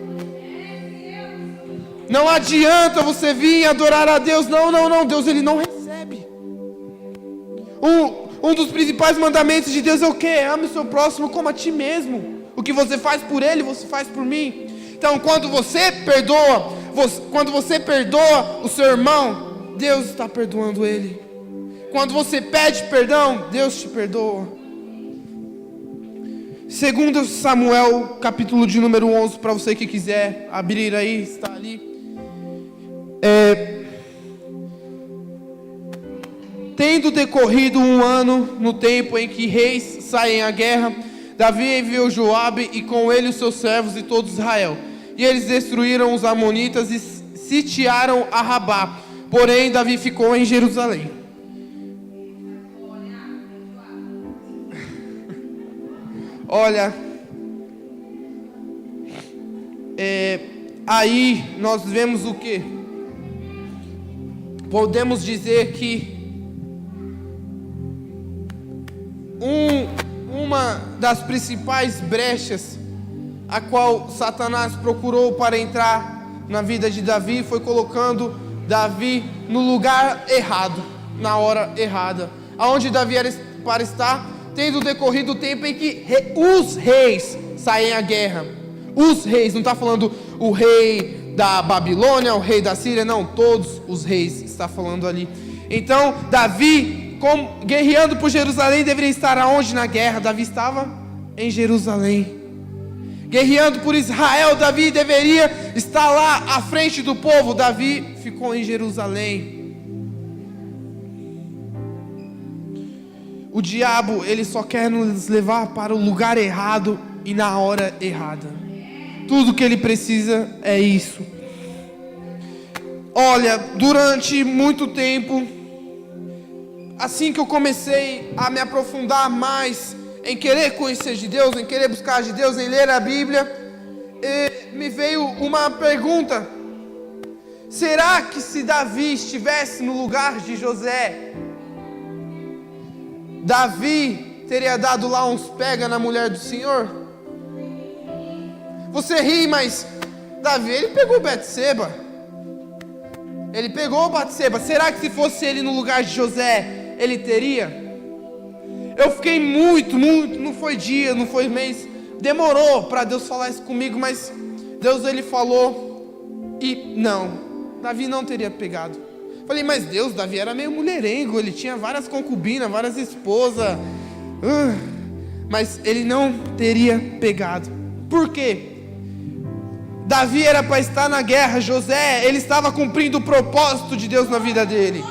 Não adianta você vir adorar a Deus, não, Deus Ele não recebe. Um dos principais mandamentos de Deus é o quê? Ame o seu próximo como a ti mesmo. O que você faz por ele, você faz por mim. Então, quando você perdoa o seu irmão, Deus está perdoando ele. Quando você pede perdão, Deus te perdoa. 2 Samuel, capítulo de número 11, para você que quiser abrir aí, está ali. Tendo decorrido 1 ano, no tempo em que reis saem à guerra, Davi enviou Joabe e com ele os seus servos e todo Israel. E eles destruíram os amonitas e sitiaram a Rabá. Porém, Davi ficou em Jerusalém. Olha, aí nós vemos o que? Podemos dizer que uma das principais brechas a qual Satanás procurou para entrar na vida de Davi foi colocando Davi no lugar errado, na hora errada. Aonde Davi era para estar? Tendo decorrido o tempo em que os reis saem à guerra. Os reis, não está falando o rei da Babilônia, o rei da Síria, não, todos os reis está falando ali. Então, Davi, guerreando por Jerusalém, deveria estar aonde na guerra? Davi estava em Jerusalém. Guerreando por Israel, Davi deveria estar lá à frente do povo. Davi ficou em Jerusalém. O diabo, ele só quer nos levar para o lugar errado e na hora errada. Tudo que ele precisa é isso. Olha, durante muito tempo, assim que eu comecei a me aprofundar mais em querer conhecer de Deus, em querer buscar de Deus, em ler a Bíblia, me veio uma pergunta: será que se Davi estivesse no lugar de José, Davi teria dado lá uns pega na mulher do Senhor? Você ri, mas Davi, ele pegou Betseba. Ele pegou Betseba. Será que se fosse ele no lugar de José, ele teria? Eu fiquei muito, não foi dia, não foi mês, demorou para Deus falar isso comigo, mas Deus, ele falou, e não, Davi não teria pegado. Falei, mas Deus, Davi era meio mulherengo, ele tinha várias concubinas, várias esposas, Mas ele não teria pegado. Por quê? Davi era para estar na guerra. José, ele estava cumprindo o propósito de Deus na vida dele.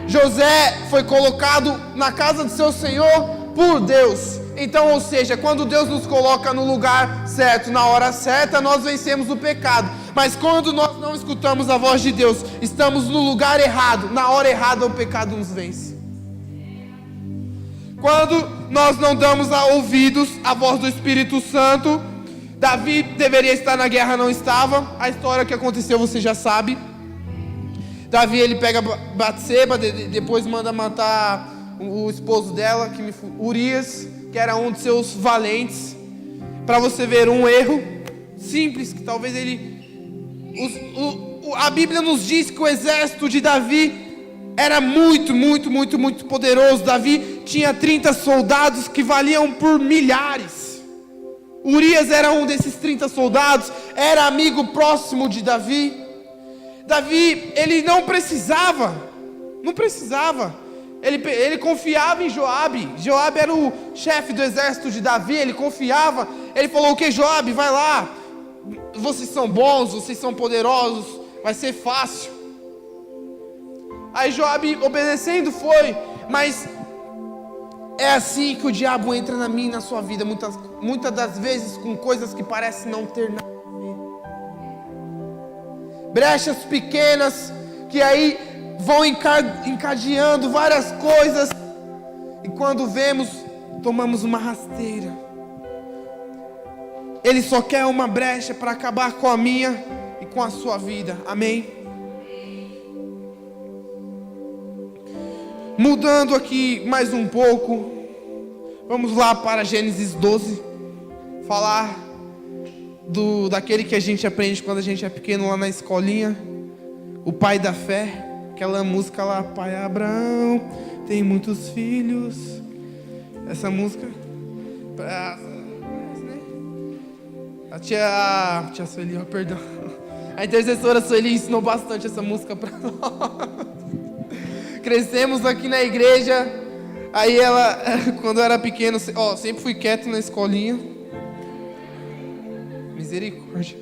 José foi colocado na casa do seu Senhor por Deus. Então, ou seja, quando Deus nos coloca no lugar certo, na hora certa, nós vencemos o pecado. Mas quando nós não escutamos a voz de Deus, estamos no lugar errado, na hora errada, o pecado nos vence. Quando nós não damos ouvidos à voz do Espírito Santo, Davi deveria estar na guerra, não estava. A história que aconteceu você já sabe. Davi, ele pega Batseba, depois manda matar o esposo dela, Urias, que era um de seus valentes. Para você ver um erro simples, que talvez a Bíblia nos diz que o exército de Davi era muito poderoso. Davi tinha 30 soldados que valiam por milhares. Urias era um desses 30 soldados, era amigo próximo de Davi. Davi, ele não precisava, ele confiava em Joabe. Joabe era o chefe do exército de Davi, ele confiava. Ele falou: o que, Joabe, vai lá, vocês são bons, vocês são poderosos, vai ser fácil. Aí Joabe, obedecendo, foi. Mas é assim que o diabo entra na minha e na sua vida, muitas das vezes com coisas que parecem não ter nada a ver. Brechas pequenas que aí vão encadeando várias coisas, e quando vemos, tomamos uma rasteira. Ele só quer uma brecha para acabar com a minha e com a sua vida. Amém? Mudando aqui mais um pouco, vamos lá para Gênesis 12, falar daquele que a gente aprende quando a gente é pequeno lá na escolinha, o pai da fé, aquela música lá, pai Abraão tem muitos filhos. Essa música, a tia Sueli, perdão, a intercessora Sueli ensinou bastante essa música para nós. Crescemos aqui na igreja. Aí ela, quando eu era pequeno, sempre fui quieto na escolinha. Misericórdia.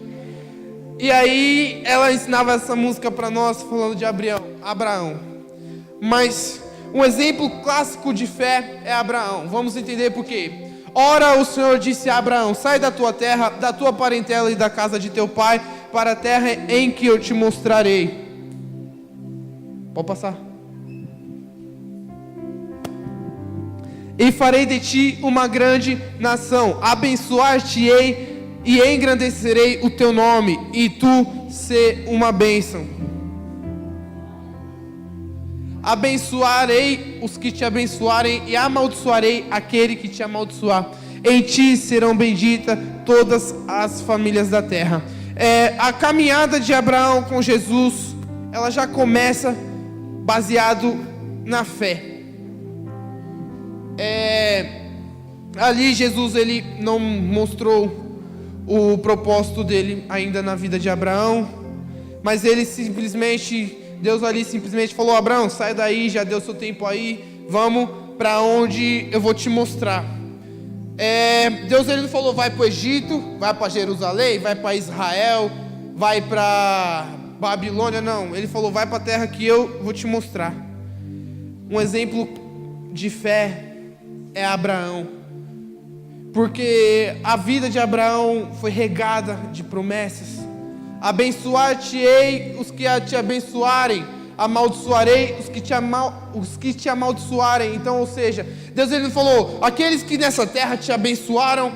E aí ela ensinava essa música para nós, falando de Abraão. Mas um exemplo clássico de fé é Abraão. Vamos entender por quê. Ora, o Senhor disse a Abraão: sai da tua terra, da tua parentela e da casa de teu pai, para a terra em que eu te mostrarei. Pode passar. E farei de ti uma grande nação, abençoar-te-ei e engrandecerei o teu nome, e tu ser uma bênção. Abençoarei os que te abençoarem e amaldiçoarei aquele que te amaldiçoar. Em ti serão benditas todas as famílias da terra. A caminhada de Abraão com Jesus, ela já começa baseado na fé. Ali Jesus, ele não mostrou o propósito dele ainda na vida de Abraão, mas Deus ali simplesmente falou: Abraão, sai daí, já deu seu tempo aí, vamos para onde eu vou te mostrar. Deus, ele não falou vai para o Egito, vai para Jerusalém, vai para Israel, vai para Babilônia, não. Ele falou: vai para a terra que eu vou te mostrar. Um exemplo de fé é Abraão, porque a vida de Abraão foi regada de promessas. Abençoar-te-ei os que te abençoarem, amaldiçoarei os que te amaldiçoarem. Então, ou seja, Deus, ele não falou: aqueles que nessa terra te abençoaram,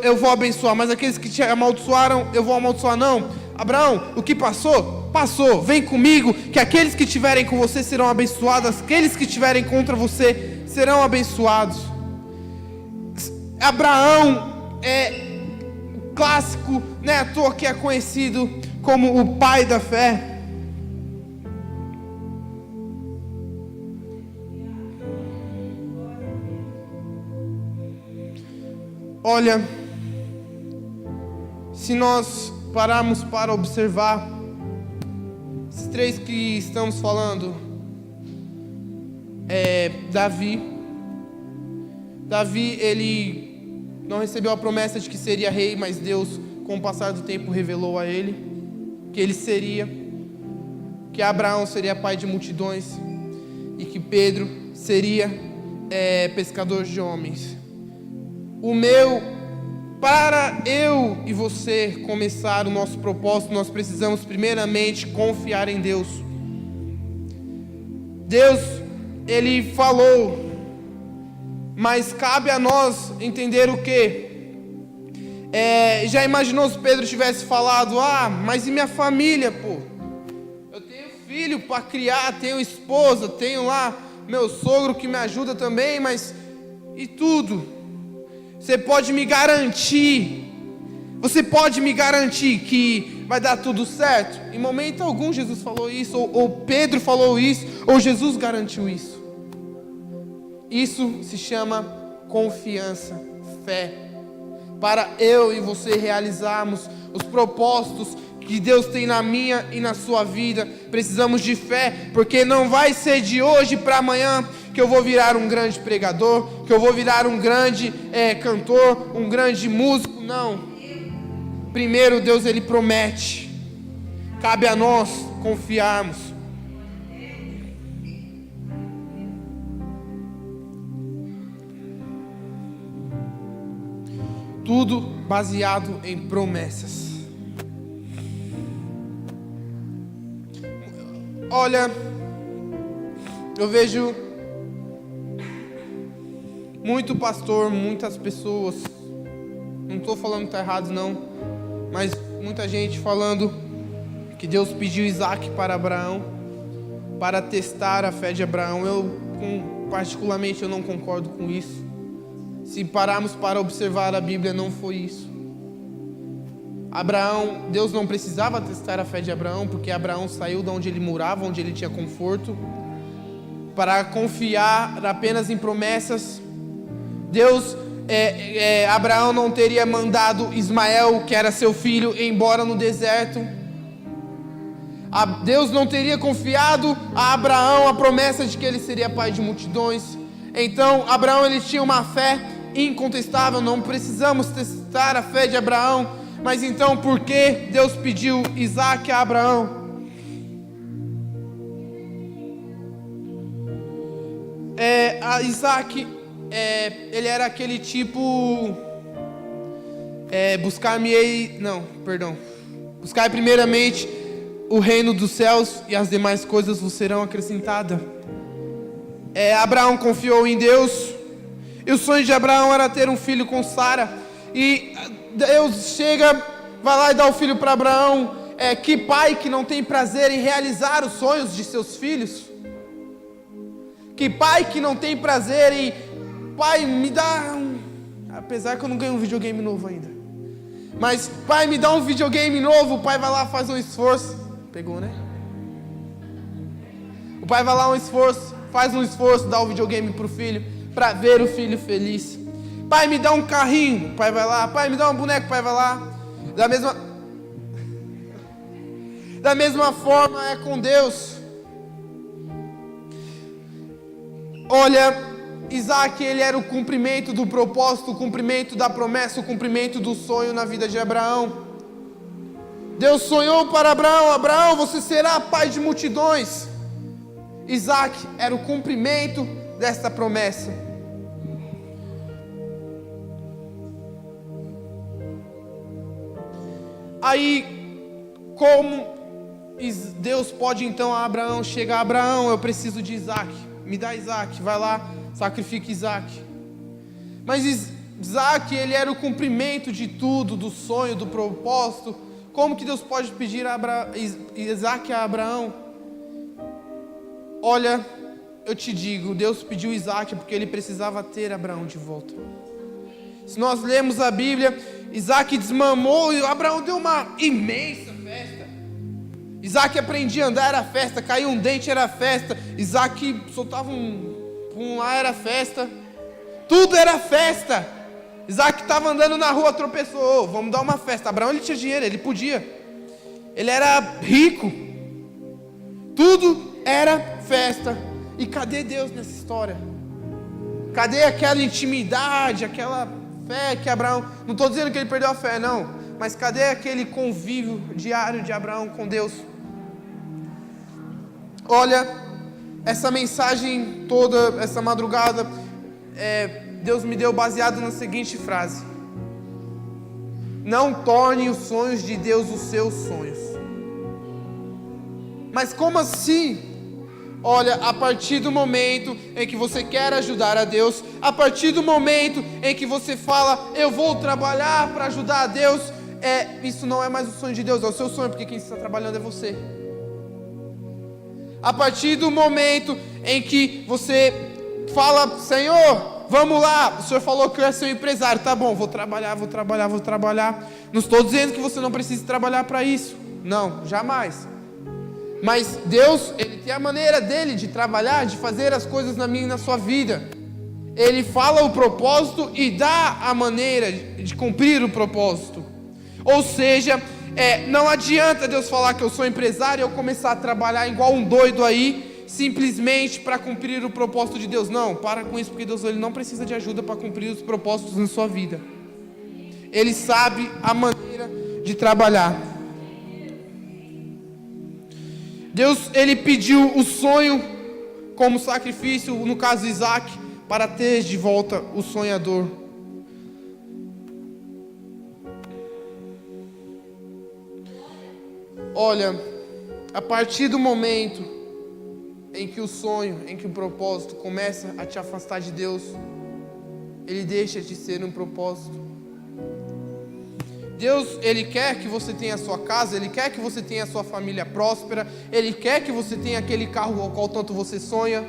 eu vou abençoar, mas aqueles que te amaldiçoaram, eu vou amaldiçoar. Não, Abraão, o que passou, passou, vem comigo, que aqueles que estiverem com você serão abençoados, aqueles que estiverem contra você serão abençoados. Abraão é clássico, não é à toa que é conhecido como o pai da fé. Olha, se nós pararmos para observar esses três que estamos falando, Davi, Davi, ele não recebeu a promessa de que seria rei, mas Deus, com o passar do tempo, revelou a ele que ele seria, que Abraão seria pai de multidões e que Pedro seria pescador de homens. Para eu e você começar o nosso propósito, nós precisamos primeiramente confiar em Deus. Deus, Ele falou, mas cabe a nós entender o quê? Já imaginou se Pedro tivesse falado: mas e minha família, pô? Eu tenho filho para criar, tenho esposa, tenho lá meu sogro que me ajuda também, mas e tudo? Você pode me garantir que vai dar tudo certo? Em momento algum Jesus falou isso, ou Pedro falou isso, ou Jesus garantiu isso. Isso se chama confiança, fé. Para eu e você realizarmos os propósitos que Deus tem na minha e na sua vida, precisamos de fé, porque não vai ser de hoje para amanhã que eu vou virar um grande pregador, que eu vou virar um grande cantor, um grande músico, não. Primeiro Deus, Ele promete, cabe a nós confiarmos. Tudo baseado em promessas. Olha, eu vejo muito pastor, muitas pessoas, não estou falando que está errado não, mas muita gente falando que Deus pediu Isaac para Abraão, para testar a fé de Abraão. Particularmente eu não concordo com isso. Se pararmos para observar a Bíblia, não foi isso. Deus não precisava testar a fé de Abraão, porque Abraão saiu de onde ele morava, onde ele tinha conforto, para confiar apenas em promessas. Abraão não teria mandado Ismael, que era seu filho, embora no deserto. Deus não teria confiado a Abraão a promessa de que ele seria pai de multidões. Então Abraão, ele tinha uma fé incontestável. Não precisamos testar a fé de Abraão. Mas então, por que Deus pediu Isaac a Abraão? Isaac, ele era aquele tipo, buscar primeiramente o reino dos céus e as demais coisas vos serão acrescentadas. Abraão confiou em Deus, e o sonho de Abraão era ter um filho com Sara, e Deus vai lá e dá o filho para Abraão. Que pai que não tem prazer em realizar os sonhos de seus filhos? Que pai que não tem prazer em... Pai, me dá apesar que eu não ganho um videogame novo ainda, mas pai, me dá um videogame novo. O pai vai lá, faz um esforço. Pegou, né? O pai vai lá, faz um esforço, dá o videogame pro filho, para ver o filho feliz. Pai, me dá um carrinho. O pai vai lá. Pai, me dá um boneco. O pai vai lá. Da mesma forma é com Deus. Olha, Isaac, ele era o cumprimento do propósito, o cumprimento da promessa, o cumprimento do sonho na vida de Abraão. Deus sonhou para Abraão: Abraão, você será pai de multidões. Isaac era o cumprimento desta promessa. Aí, como Deus pode então a Abraão chegar: Abraão, eu preciso de Isaac, me dá Isaac, vai lá, sacrifica Isaac. Mas Isaac, ele era o cumprimento de tudo, do sonho, do propósito. Como que Deus pode pedir Isaac a Abraão? Olha, eu te digo, Deus pediu Isaac porque ele precisava ter Abraão de volta. Se nós lemos a Bíblia, Isaac desmamou e Abraão deu uma imensa festa. Isaac aprendia a andar, era festa. Caiu um dente, era festa. Isaac soltava um lá, era festa. Tudo era festa. Isaac estava andando na rua, tropeçou: vamos dar uma festa. Abraão, ele tinha dinheiro, ele podia. Ele era rico. Tudo era festa. E cadê Deus nessa história? Cadê aquela intimidade, aquela fé que Abraão... Não estou dizendo que ele perdeu a fé, não. Mas cadê aquele convívio diário de Abraão com Deus? Olha, essa mensagem toda, essa madrugada, Deus me deu baseado na seguinte frase: não torne os sonhos de Deus os seus sonhos. Mas como assim? Olha, a partir do momento em que você quer ajudar a Deus, a partir do momento em que você fala, eu vou trabalhar para ajudar a Deus, isso não é mais o sonho de Deus, é o seu sonho, porque quem está trabalhando é você. A partir do momento em que você fala, Senhor, vamos lá, o Senhor falou que eu ia ser um empresário, tá bom, vou trabalhar. Não estou dizendo que você não precisa trabalhar para isso, não, jamais. Mas Deus, Ele tem a maneira dEle de trabalhar, de fazer as coisas na minha e na sua vida. Ele fala o propósito e dá a maneira de cumprir o propósito. Ou seja, não adianta Deus falar que eu sou empresário e eu começar a trabalhar igual um doido aí, simplesmente para cumprir o propósito de Deus. Não, para com isso, porque Deus Ele não precisa de ajuda para cumprir os propósitos na sua vida. Ele sabe a maneira de trabalhar. Deus, Ele pediu o sonho como sacrifício, no caso Isaac, para ter de volta o sonhador. Olha, a partir do momento em que o sonho, em que o propósito começa a te afastar de Deus, ele deixa de ser um propósito. Deus, Ele quer que você tenha a sua casa, Ele quer que você tenha a sua família próspera, Ele quer que você tenha aquele carro ao qual tanto você sonha.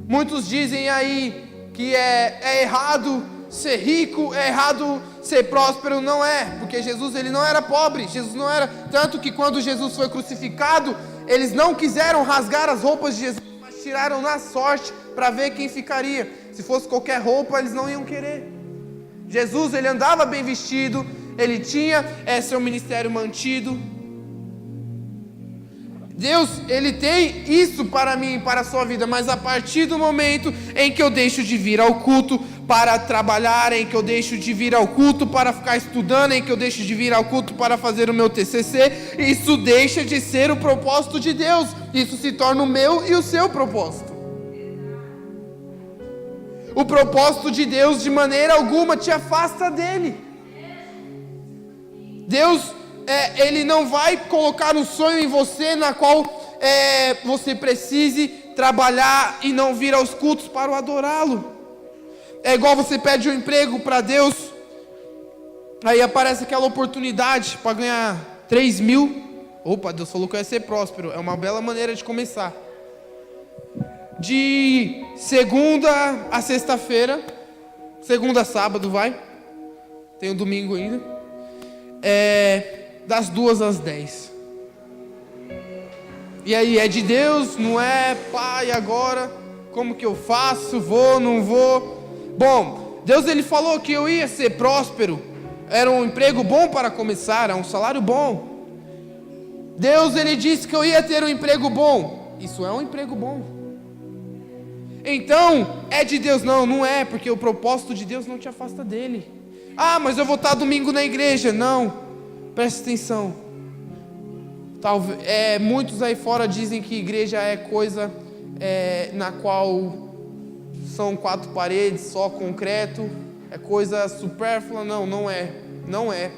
Muitos dizem aí que é errado ser rico, é errado ser próspero. Não é, porque Jesus, Ele não era pobre, Jesus não era, tanto que quando Jesus foi crucificado, eles não quiseram rasgar as roupas de Jesus, mas tiraram na sorte para ver quem ficaria. Se fosse qualquer roupa, eles não iam querer. Jesus, Ele andava bem vestido, Ele tinha seu ministério mantido. Deus, Ele tem isso para mim e para a sua vida, mas a partir do momento em que eu deixo de vir ao culto para trabalhar, em que eu deixo de vir ao culto para ficar estudando, em que eu deixo de vir ao culto para fazer o meu TCC, isso deixa de ser o propósito de Deus, isso se torna o meu e o seu propósito. O propósito de Deus de maneira alguma te afasta dele. Deus, Ele não vai colocar um sonho em você na qual você precise trabalhar e não vir aos cultos para o adorá-lo. É igual você pede um emprego para Deus, aí aparece aquela oportunidade para ganhar 3.000. Opa, Deus falou que eu ia ser próspero, é uma bela maneira de começar. De segunda a sexta-feira, segunda a sábado vai, tem um domingo ainda, das 2 às 10. E aí, é de Deus, não é? Pai, agora, como que eu faço? Vou, não vou? Bom, Deus, Ele falou que eu ia ser próspero, era um emprego bom para começar, era um salário bom. Deus, Ele disse que eu ia ter um emprego bom, isso é um emprego bom. Então, é de Deus? Não, não é, porque o propósito de Deus não te afasta dele. Ah, mas eu vou estar domingo na igreja. Não, preste atenção. Muitos aí fora dizem que igreja é coisa na qual são 4 paredes, só concreto, é coisa supérflua. Não, não é.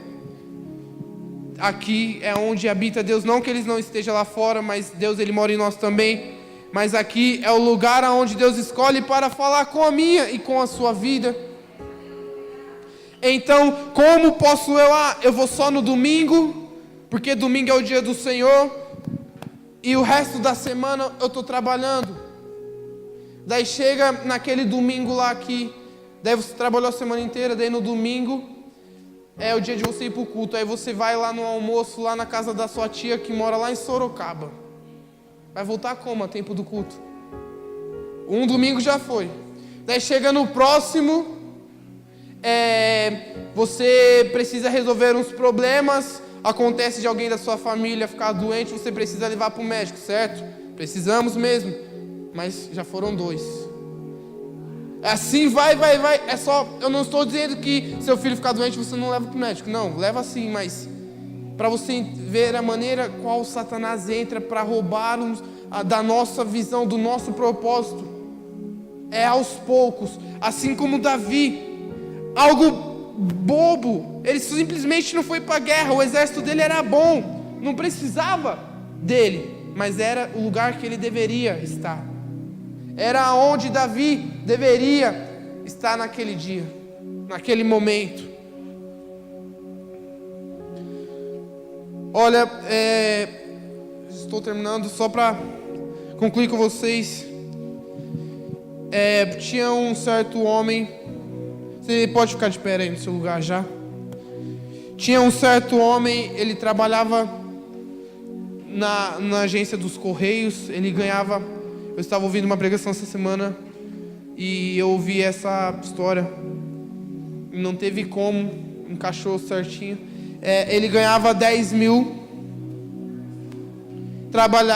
Aqui é onde habita Deus, não que Ele não esteja lá fora, mas Deus, Ele mora em nós também. Mas aqui é o lugar onde Deus escolhe para falar com a minha e com a sua vida. Então, como posso eu vou só no domingo, porque domingo é o dia do Senhor, e o resto da semana eu estou trabalhando. Daí chega naquele domingo lá que, daí você trabalhou a semana inteira, daí no domingo é o dia de você ir para o culto. Aí você vai lá no almoço, lá na casa da sua tia que mora lá em Sorocaba. Vai voltar como a tempo do culto? Um domingo já foi. Daí chega no próximo, você precisa resolver uns problemas, acontece de alguém da sua família ficar doente, você precisa levar para o médico, certo? Precisamos mesmo, mas já foram 2. Assim vai. É só, eu não estou dizendo que seu filho ficar doente você não leva para o médico. Não, leva sim, mas para você ver a maneira qual Satanás entra para roubar-nos da nossa visão, do nosso propósito. É aos poucos, assim como Davi, algo bobo. Ele simplesmente não foi para a guerra. O exército dele era bom, não precisava dele, mas era o lugar que ele deveria estar. Era onde Davi deveria estar naquele dia, naquele momento. Olha, estou terminando só para concluir com vocês. Tinha um certo homem, você pode ficar de pé aí no seu lugar já. Tinha um certo homem, ele trabalhava na agência dos Correios, ele ganhava. Eu estava ouvindo uma pregação essa semana e eu ouvi essa história. Não teve como, encaixou certinho. Ele ganhava 10 mil.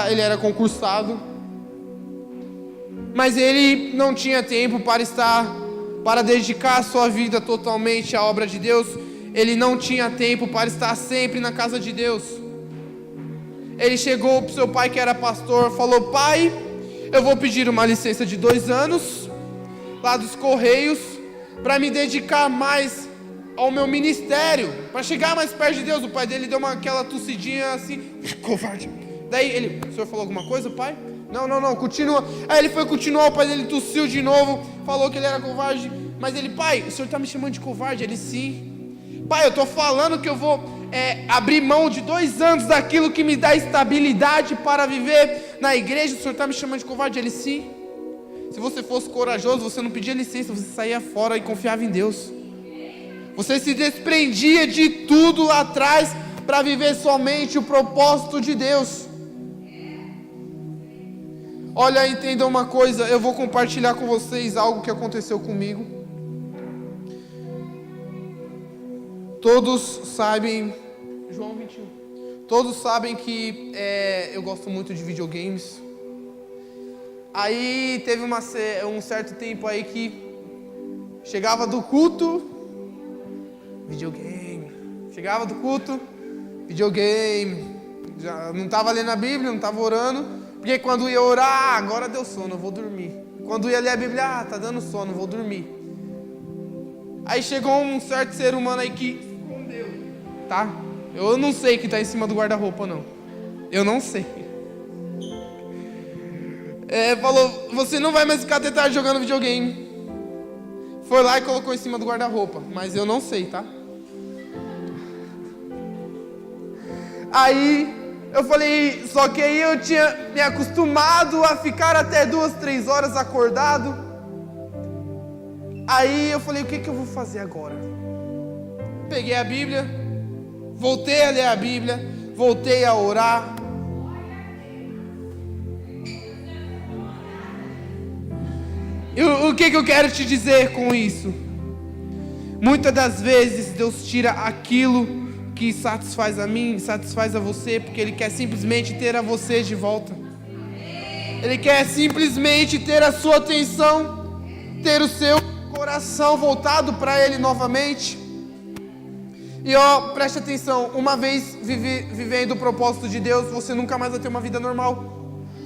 Ele era concursado. Mas ele não tinha tempo para dedicar a sua vida totalmente à obra de Deus. Ele não tinha tempo para estar sempre na casa de Deus. Ele chegou para o seu pai, que era pastor, falou: pai, eu vou pedir uma licença de 2 anos lá dos Correios para me dedicar mais ao meu ministério, para chegar mais perto de Deus. O pai dele deu aquela tossidinha assim, covarde. Daí o senhor falou alguma coisa, pai? Não, continua. Aí ele foi continuar, o pai dele tossiu de novo, falou que ele era covarde. Mas ele: pai, o senhor está me chamando de covarde? Ele: sim. Pai, eu estou falando que eu vou abrir mão de 2 anos daquilo que me dá estabilidade para viver na igreja. O senhor está me chamando de covarde? Ele: sim. Se você fosse corajoso, você não pedia licença, você saía fora e confiava em Deus. Você se desprendia de tudo lá atrás para viver somente o propósito de Deus. Olha, entenda uma coisa, eu vou compartilhar com vocês algo que aconteceu comigo. Todos sabem, João 21, todos sabem que eu gosto muito de videogames. Aí teve um certo tempo aí que chegava do culto, videogame. Chegava do culto, videogame. Já não estava lendo a Bíblia, não estava orando. Porque quando ia orar, agora deu sono, eu vou dormir. Quando ia ler a Bíblia, tá dando sono, vou dormir. Aí chegou um certo ser humano aí que escondeu, tá? Eu não sei que tá em cima do guarda-roupa, não. Eu não sei. Falou: você não vai mais ficar até tarde jogando videogame. Foi lá e colocou em cima do guarda-roupa, mas eu não sei, tá? Aí eu falei, só que aí eu tinha me acostumado a ficar até 2, 3 horas acordado. Aí eu falei: o que eu vou fazer agora? Peguei a Bíblia, voltei a ler a Bíblia, voltei a orar. E o que eu quero te dizer com isso? Muitas das vezes Deus tira aquilo que satisfaz a mim, satisfaz a você, porque Ele quer simplesmente ter a você de volta. Ele quer simplesmente ter a sua atenção, ter o seu coração voltado para Ele novamente. E preste atenção, uma vez vivendo o propósito de Deus, você nunca mais vai ter uma vida normal.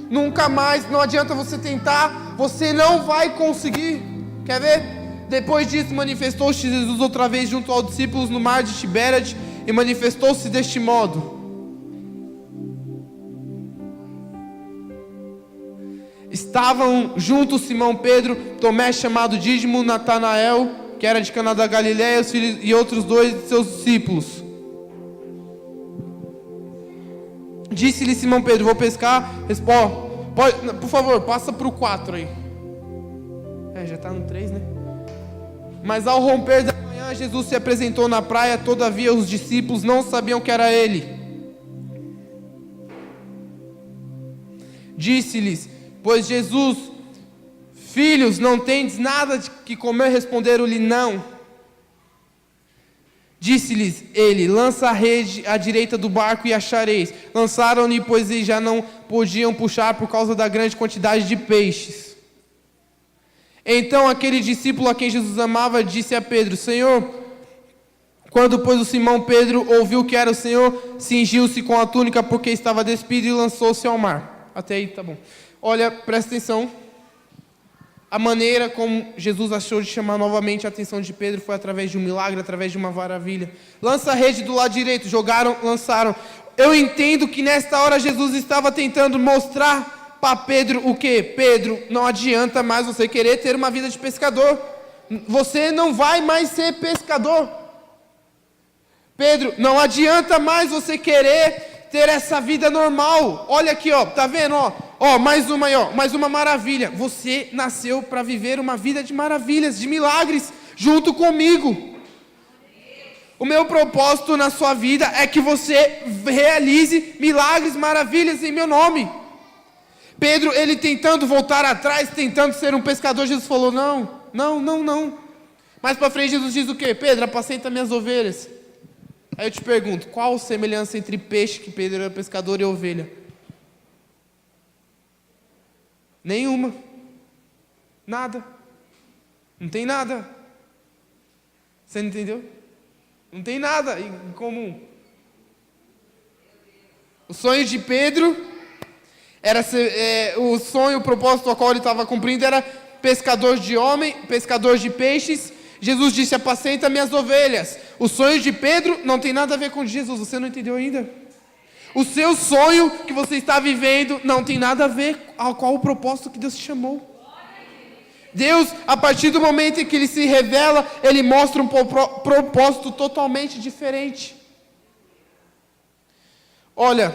Nunca mais, não adianta você tentar, você não vai conseguir. Quer ver? Depois disso, manifestou-se Jesus outra vez junto aos discípulos no mar de Tibériade, e manifestou-se deste modo: estavam juntos Simão Pedro, Tomé chamado Dídimo, Natanael, que era de Caná da Galileia, os filhos, e outros 2 de seus discípulos. Disse-lhe Simão Pedro: vou pescar. Por favor, passa para o 4 aí. Já está no 3, né? Mas ao romper da manhã, Jesus se apresentou na praia. Todavia os discípulos não sabiam que era ele. Disse-lhes, pois Jesus: filhos, não tendes nada de que comer? Responderam-lhe: não. Disse-lhes ele: lança a rede à direita do barco e achareis. Lançaram-lhe, pois já não podiam puxar por causa da grande quantidade de peixes. Então aquele discípulo a quem Jesus amava disse a Pedro: Senhor, quando, pois, o Simão Pedro ouviu que era o Senhor, cingiu-se com a túnica porque estava despido e lançou-se ao mar. Até aí, tá bom. Olha, presta atenção. A maneira como Jesus achou de chamar novamente a atenção de Pedro foi através de um milagre, através de uma maravilha. Lança a rede do lado direito, jogaram, lançaram. Eu entendo que nesta hora Jesus estava tentando mostrar para Pedro o quê? Pedro, não adianta mais você querer ter uma vida de pescador. Você não vai mais ser pescador. Pedro, não adianta mais você querer ter essa vida normal. Olha aqui, ó, tá vendo, ó, mais uma aí, ó, mais uma maravilha. Você nasceu para viver uma vida de maravilhas, de milagres, junto comigo. O meu propósito na sua vida é que você realize milagres, maravilhas em meu nome. Pedro, ele tentando voltar atrás, tentando ser um pescador, Jesus falou: não. Mais para frente Jesus diz o quê? Pedro, apacenta minhas ovelhas. Aí eu te pergunto, qual a semelhança entre peixe, que Pedro era pescador, e ovelha? Nenhuma. Nada. Não tem nada. Você não entendeu? Não tem nada em comum. O sonho de Pedro era o sonho, o propósito ao qual ele estava cumprindo era pescador de homem, pescador de peixes. Jesus disse: apacenta minhas ovelhas. O sonho de Pedro não tem nada a ver com Jesus. Você não entendeu ainda? O seu sonho que você está vivendo não tem nada a ver com qual o propósito que Deus te chamou. Deus, a partir do momento em que Ele se revela, Ele mostra um propósito totalmente diferente. Olha,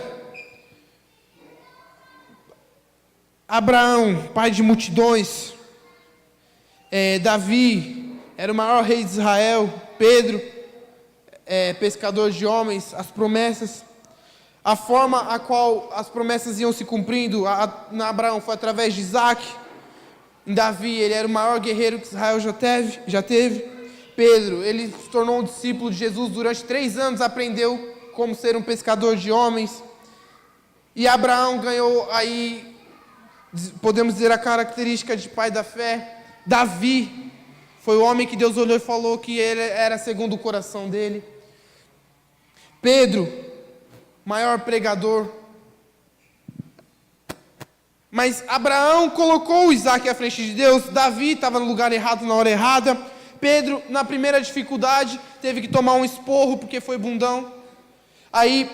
Abraão, pai de multidões, Davi, era o maior rei de Israel, Pedro, pescador de homens, as promessas, a forma a qual as promessas iam se cumprindo, na Abraão foi através de Isaac. Em Davi, ele era o maior guerreiro que Israel já teve. Pedro, ele se tornou um discípulo de Jesus durante 3 anos, aprendeu como ser um pescador de homens. E Abraão ganhou aí, podemos dizer, a característica de pai da fé. Davi foi o homem que Deus olhou e falou que ele era segundo o coração dele. Pedro, maior pregador. Mas Abraão colocou Isaac à frente de Deus. Davi estava no lugar errado na hora errada. Pedro, na primeira dificuldade, teve que tomar um esporro porque foi bundão. Aí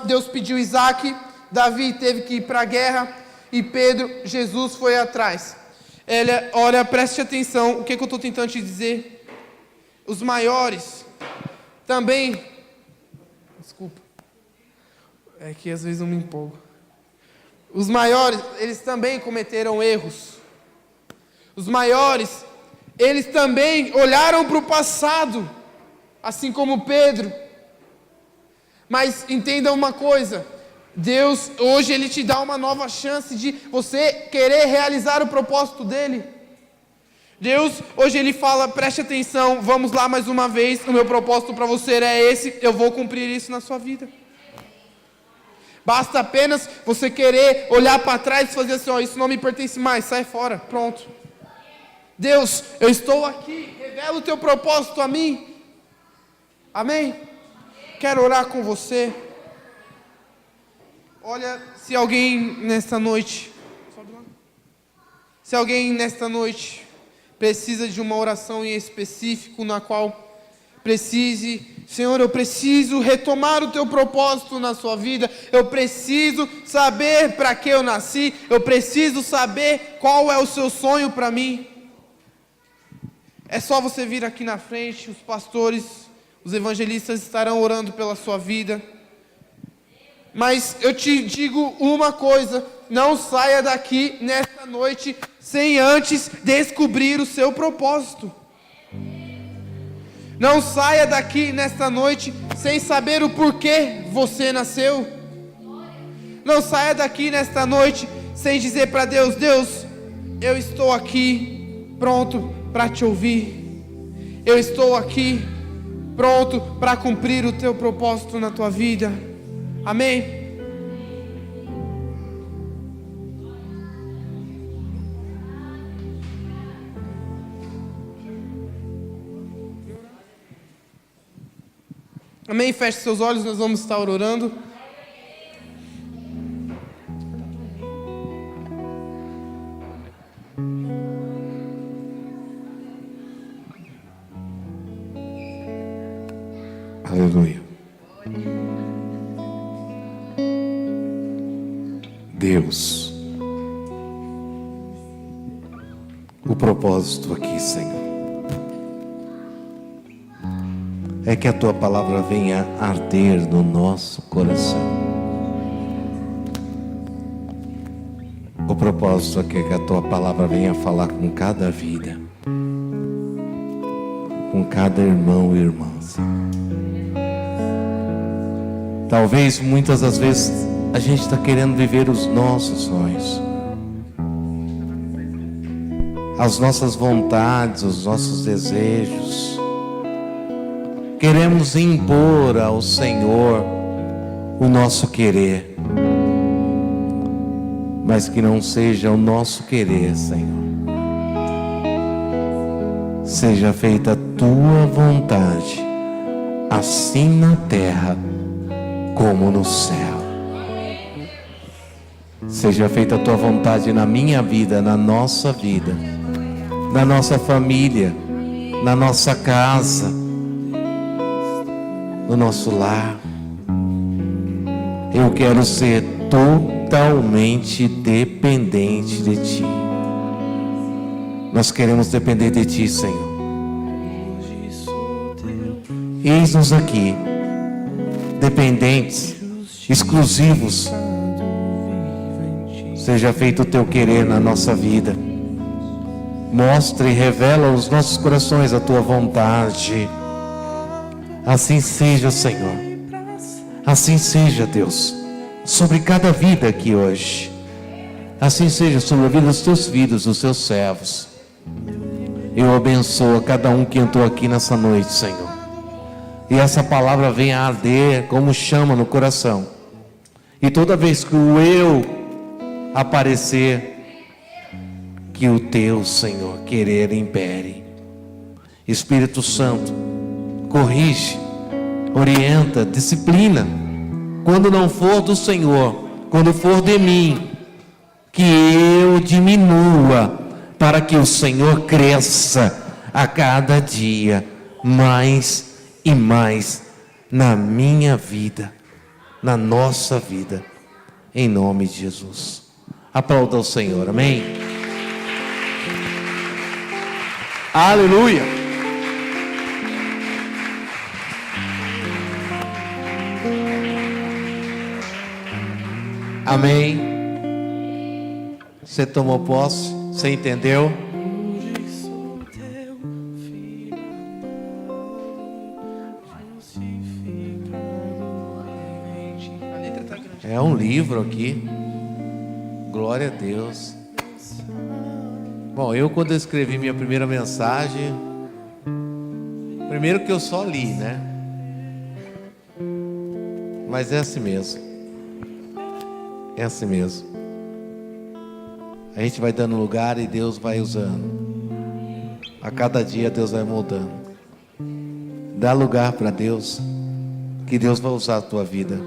Deus pediu Isaac. Davi teve que ir para a guerra. E Pedro, Jesus foi atrás. Olha, preste atenção. O que eu estou tentando te dizer? Os maiores também... Desculpa. É que às vezes eu me empolgo. Os maiores, eles também cometeram erros. Os maiores, eles também olharam para o passado, assim como Pedro. Mas entenda uma coisa, Deus hoje Ele te dá uma nova chance de você querer realizar o propósito dEle. Deus hoje Ele fala: preste atenção, vamos lá mais uma vez, o meu propósito para você é esse, eu vou cumprir isso na sua vida. Basta apenas você querer olhar para trás e fazer assim: ó, isso não me pertence mais, sai fora, pronto. Deus, eu estou aqui, revela o teu propósito a mim. Amém? Quero orar com você. Olha, se alguém nesta noite precisa de uma oração em específico, na qual precise: Senhor, eu preciso retomar o teu propósito na sua vida, eu preciso saber para que eu nasci, eu preciso saber qual é o seu sonho para mim. É só você vir aqui na frente, os pastores, os evangelistas estarão orando pela sua vida. Mas eu te digo uma coisa: não saia daqui nesta noite sem antes descobrir o seu propósito. Não saia daqui nesta noite sem saber o porquê você nasceu. Não saia daqui nesta noite sem dizer para Deus: Deus, eu estou aqui pronto para te ouvir. Eu estou aqui pronto para cumprir o teu propósito na tua vida. Amém? Amém? Feche seus olhos, nós vamos estar orando. Aleluia. Deus, o propósito aqui, Senhor, é que a Tua palavra venha arder no nosso coração. O propósito aqui é que a Tua palavra venha falar com cada vida, com cada irmão e irmã, Senhor. Talvez muitas das vezes a gente está querendo viver os nossos sonhos, as nossas vontades, os nossos desejos. Queremos impor ao Senhor o nosso querer, mas que não seja o nosso querer, Senhor. Seja feita a Tua vontade, assim na terra como no céu. Seja feita a Tua vontade na minha vida, na nossa vida, na nossa família, na nossa casa, no nosso lar. Eu quero ser totalmente dependente de Ti. Nós queremos depender de Ti, Senhor. Eis-nos aqui, dependentes, exclusivos. Seja feito o Teu querer na nossa vida. Mostra e revela aos nossos corações a Tua vontade. Assim seja, Senhor. Assim seja, Deus, sobre cada vida aqui hoje. Assim seja sobre a vida dos Teus filhos, dos Teus servos. Eu abençoo a cada um que entrou aqui nessa noite, Senhor. E essa palavra venha arder como chama no coração. E toda vez que o eu aparecer, que o Teu, Senhor, querer impere. Espírito Santo, corrige, orienta, disciplina. Quando não for do Senhor, quando for de mim, que eu diminua, para que o Senhor cresça a cada dia mais e mais na minha vida, na nossa vida, em nome de Jesus. Aplauda o Senhor, amém? Aleluia! Amém? Você tomou posse? Você entendeu? É um livro aqui. Glória a Deus. Bom, eu quando eu escrevi minha primeira mensagem, primeiro que eu só li, né? Mas é assim mesmo. É assim mesmo. A gente vai dando lugar e Deus vai usando. A cada dia Deus vai moldando. Dá lugar para Deus, que Deus vai usar a tua vida.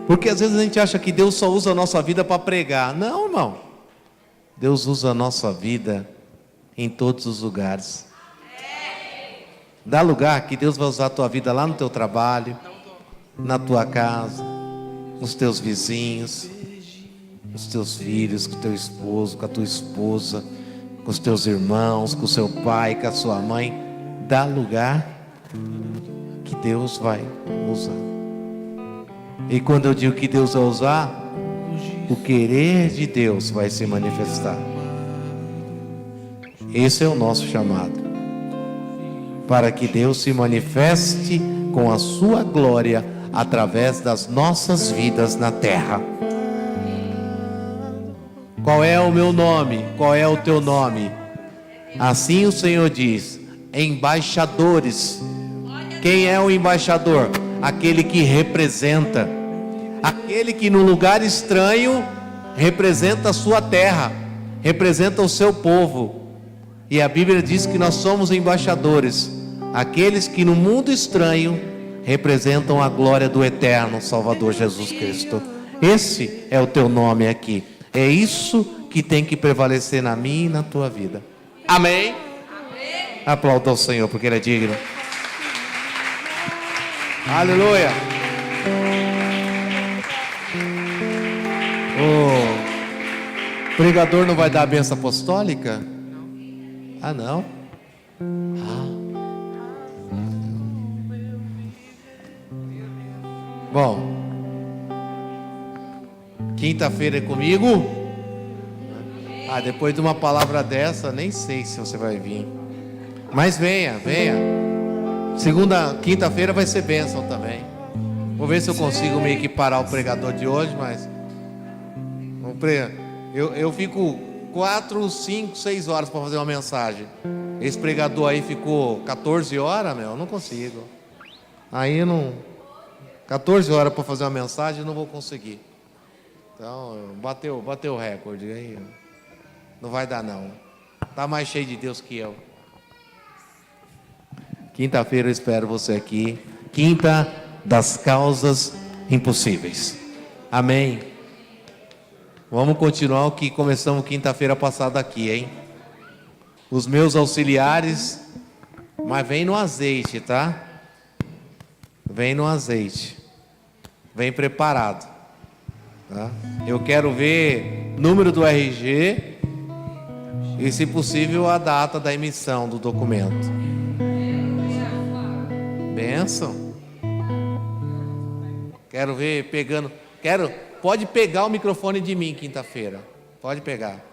Porque às vezes a gente acha que Deus só usa a nossa vida para pregar. Não, irmão. Deus usa a nossa vida em todos os lugares. Dá lugar que Deus vai usar a tua vida lá no teu trabalho, na tua casa, nos teus vizinhos, com os teus filhos, com o teu esposo, com a tua esposa, com os teus irmãos, com o seu pai, com a sua mãe. Dá lugar que Deus vai usar. E quando eu digo que Deus vai usar, o querer de Deus vai se manifestar. Esse é o nosso chamado, para que Deus se manifeste com a sua glória através das nossas vidas na terra. Qual é o meu nome? Qual é o teu nome? Assim o Senhor diz: embaixadores. Quem é o embaixador? Aquele que representa, aquele que no lugar estranho representa a sua terra, representa o seu povo. E a Bíblia diz que nós somos embaixadores, aqueles que no mundo estranho representam a glória do eterno Salvador Jesus Cristo. Esse é o teu nome aqui. É isso que tem que prevalecer na minha e na tua vida. Amém? Amém. Aplauda ao Senhor, porque Ele é digno. Aleluia. O pregador não vai dar a bênção apostólica? Ah, não? Bom, quinta-feira é comigo? Depois de uma palavra dessa, nem sei se você vai vir. Mas venha. Quinta-feira vai ser bênção também. Vou ver se eu consigo meio que parar o pregador de hoje, mas eu fico 4, 5, 6 horas para fazer uma mensagem. Esse pregador aí ficou 14 horas, eu não consigo. Aí não... 14 horas para fazer uma mensagem, não vou conseguir. Então, bateu o recorde aí. Não vai dar não. Tá mais cheio de Deus que eu. Quinta-feira eu espero você aqui. Quinta das causas impossíveis. Amém. Vamos continuar o que começamos quinta-feira passada aqui, hein? Os meus auxiliares, mas vem no azeite, tá? Vem no azeite. Vem preparado, tá? Eu quero ver número do RG e, se possível, a data da emissão do documento. Bênção. Quero ver pegando. Pode pegar o microfone de mim quinta-feira. Pode pegar.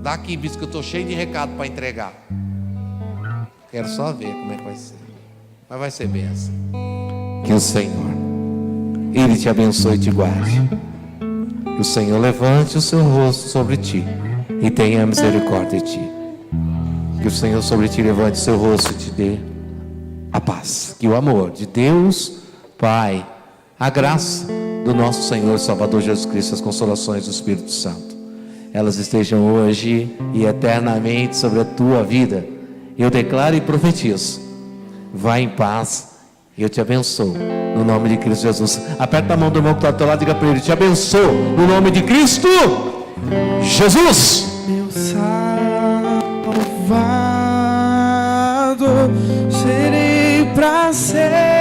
Dá aqui, bispo, que eu estou cheio de recado para entregar. Quero só ver como é que vai ser. Mas vai ser bênção. Que o Senhor, Ele te abençoe e te guarde. Que o Senhor levante o seu rosto sobre ti e tenha misericórdia de ti. Que o Senhor sobre ti levante o seu rosto e te dê a paz. Que o amor de Deus, Pai, a graça do nosso Senhor e Salvador Jesus Cristo, as consolações do Espírito Santo, elas estejam hoje e eternamente sobre a tua vida. Eu declaro e profetizo: vai em paz. Eu te abençoo no nome de Cristo Jesus. Aperta a mão do irmão que está ao teu lado e diga para ele: te abençoo no nome de Cristo Jesus. Meu salvador, serei para sempre.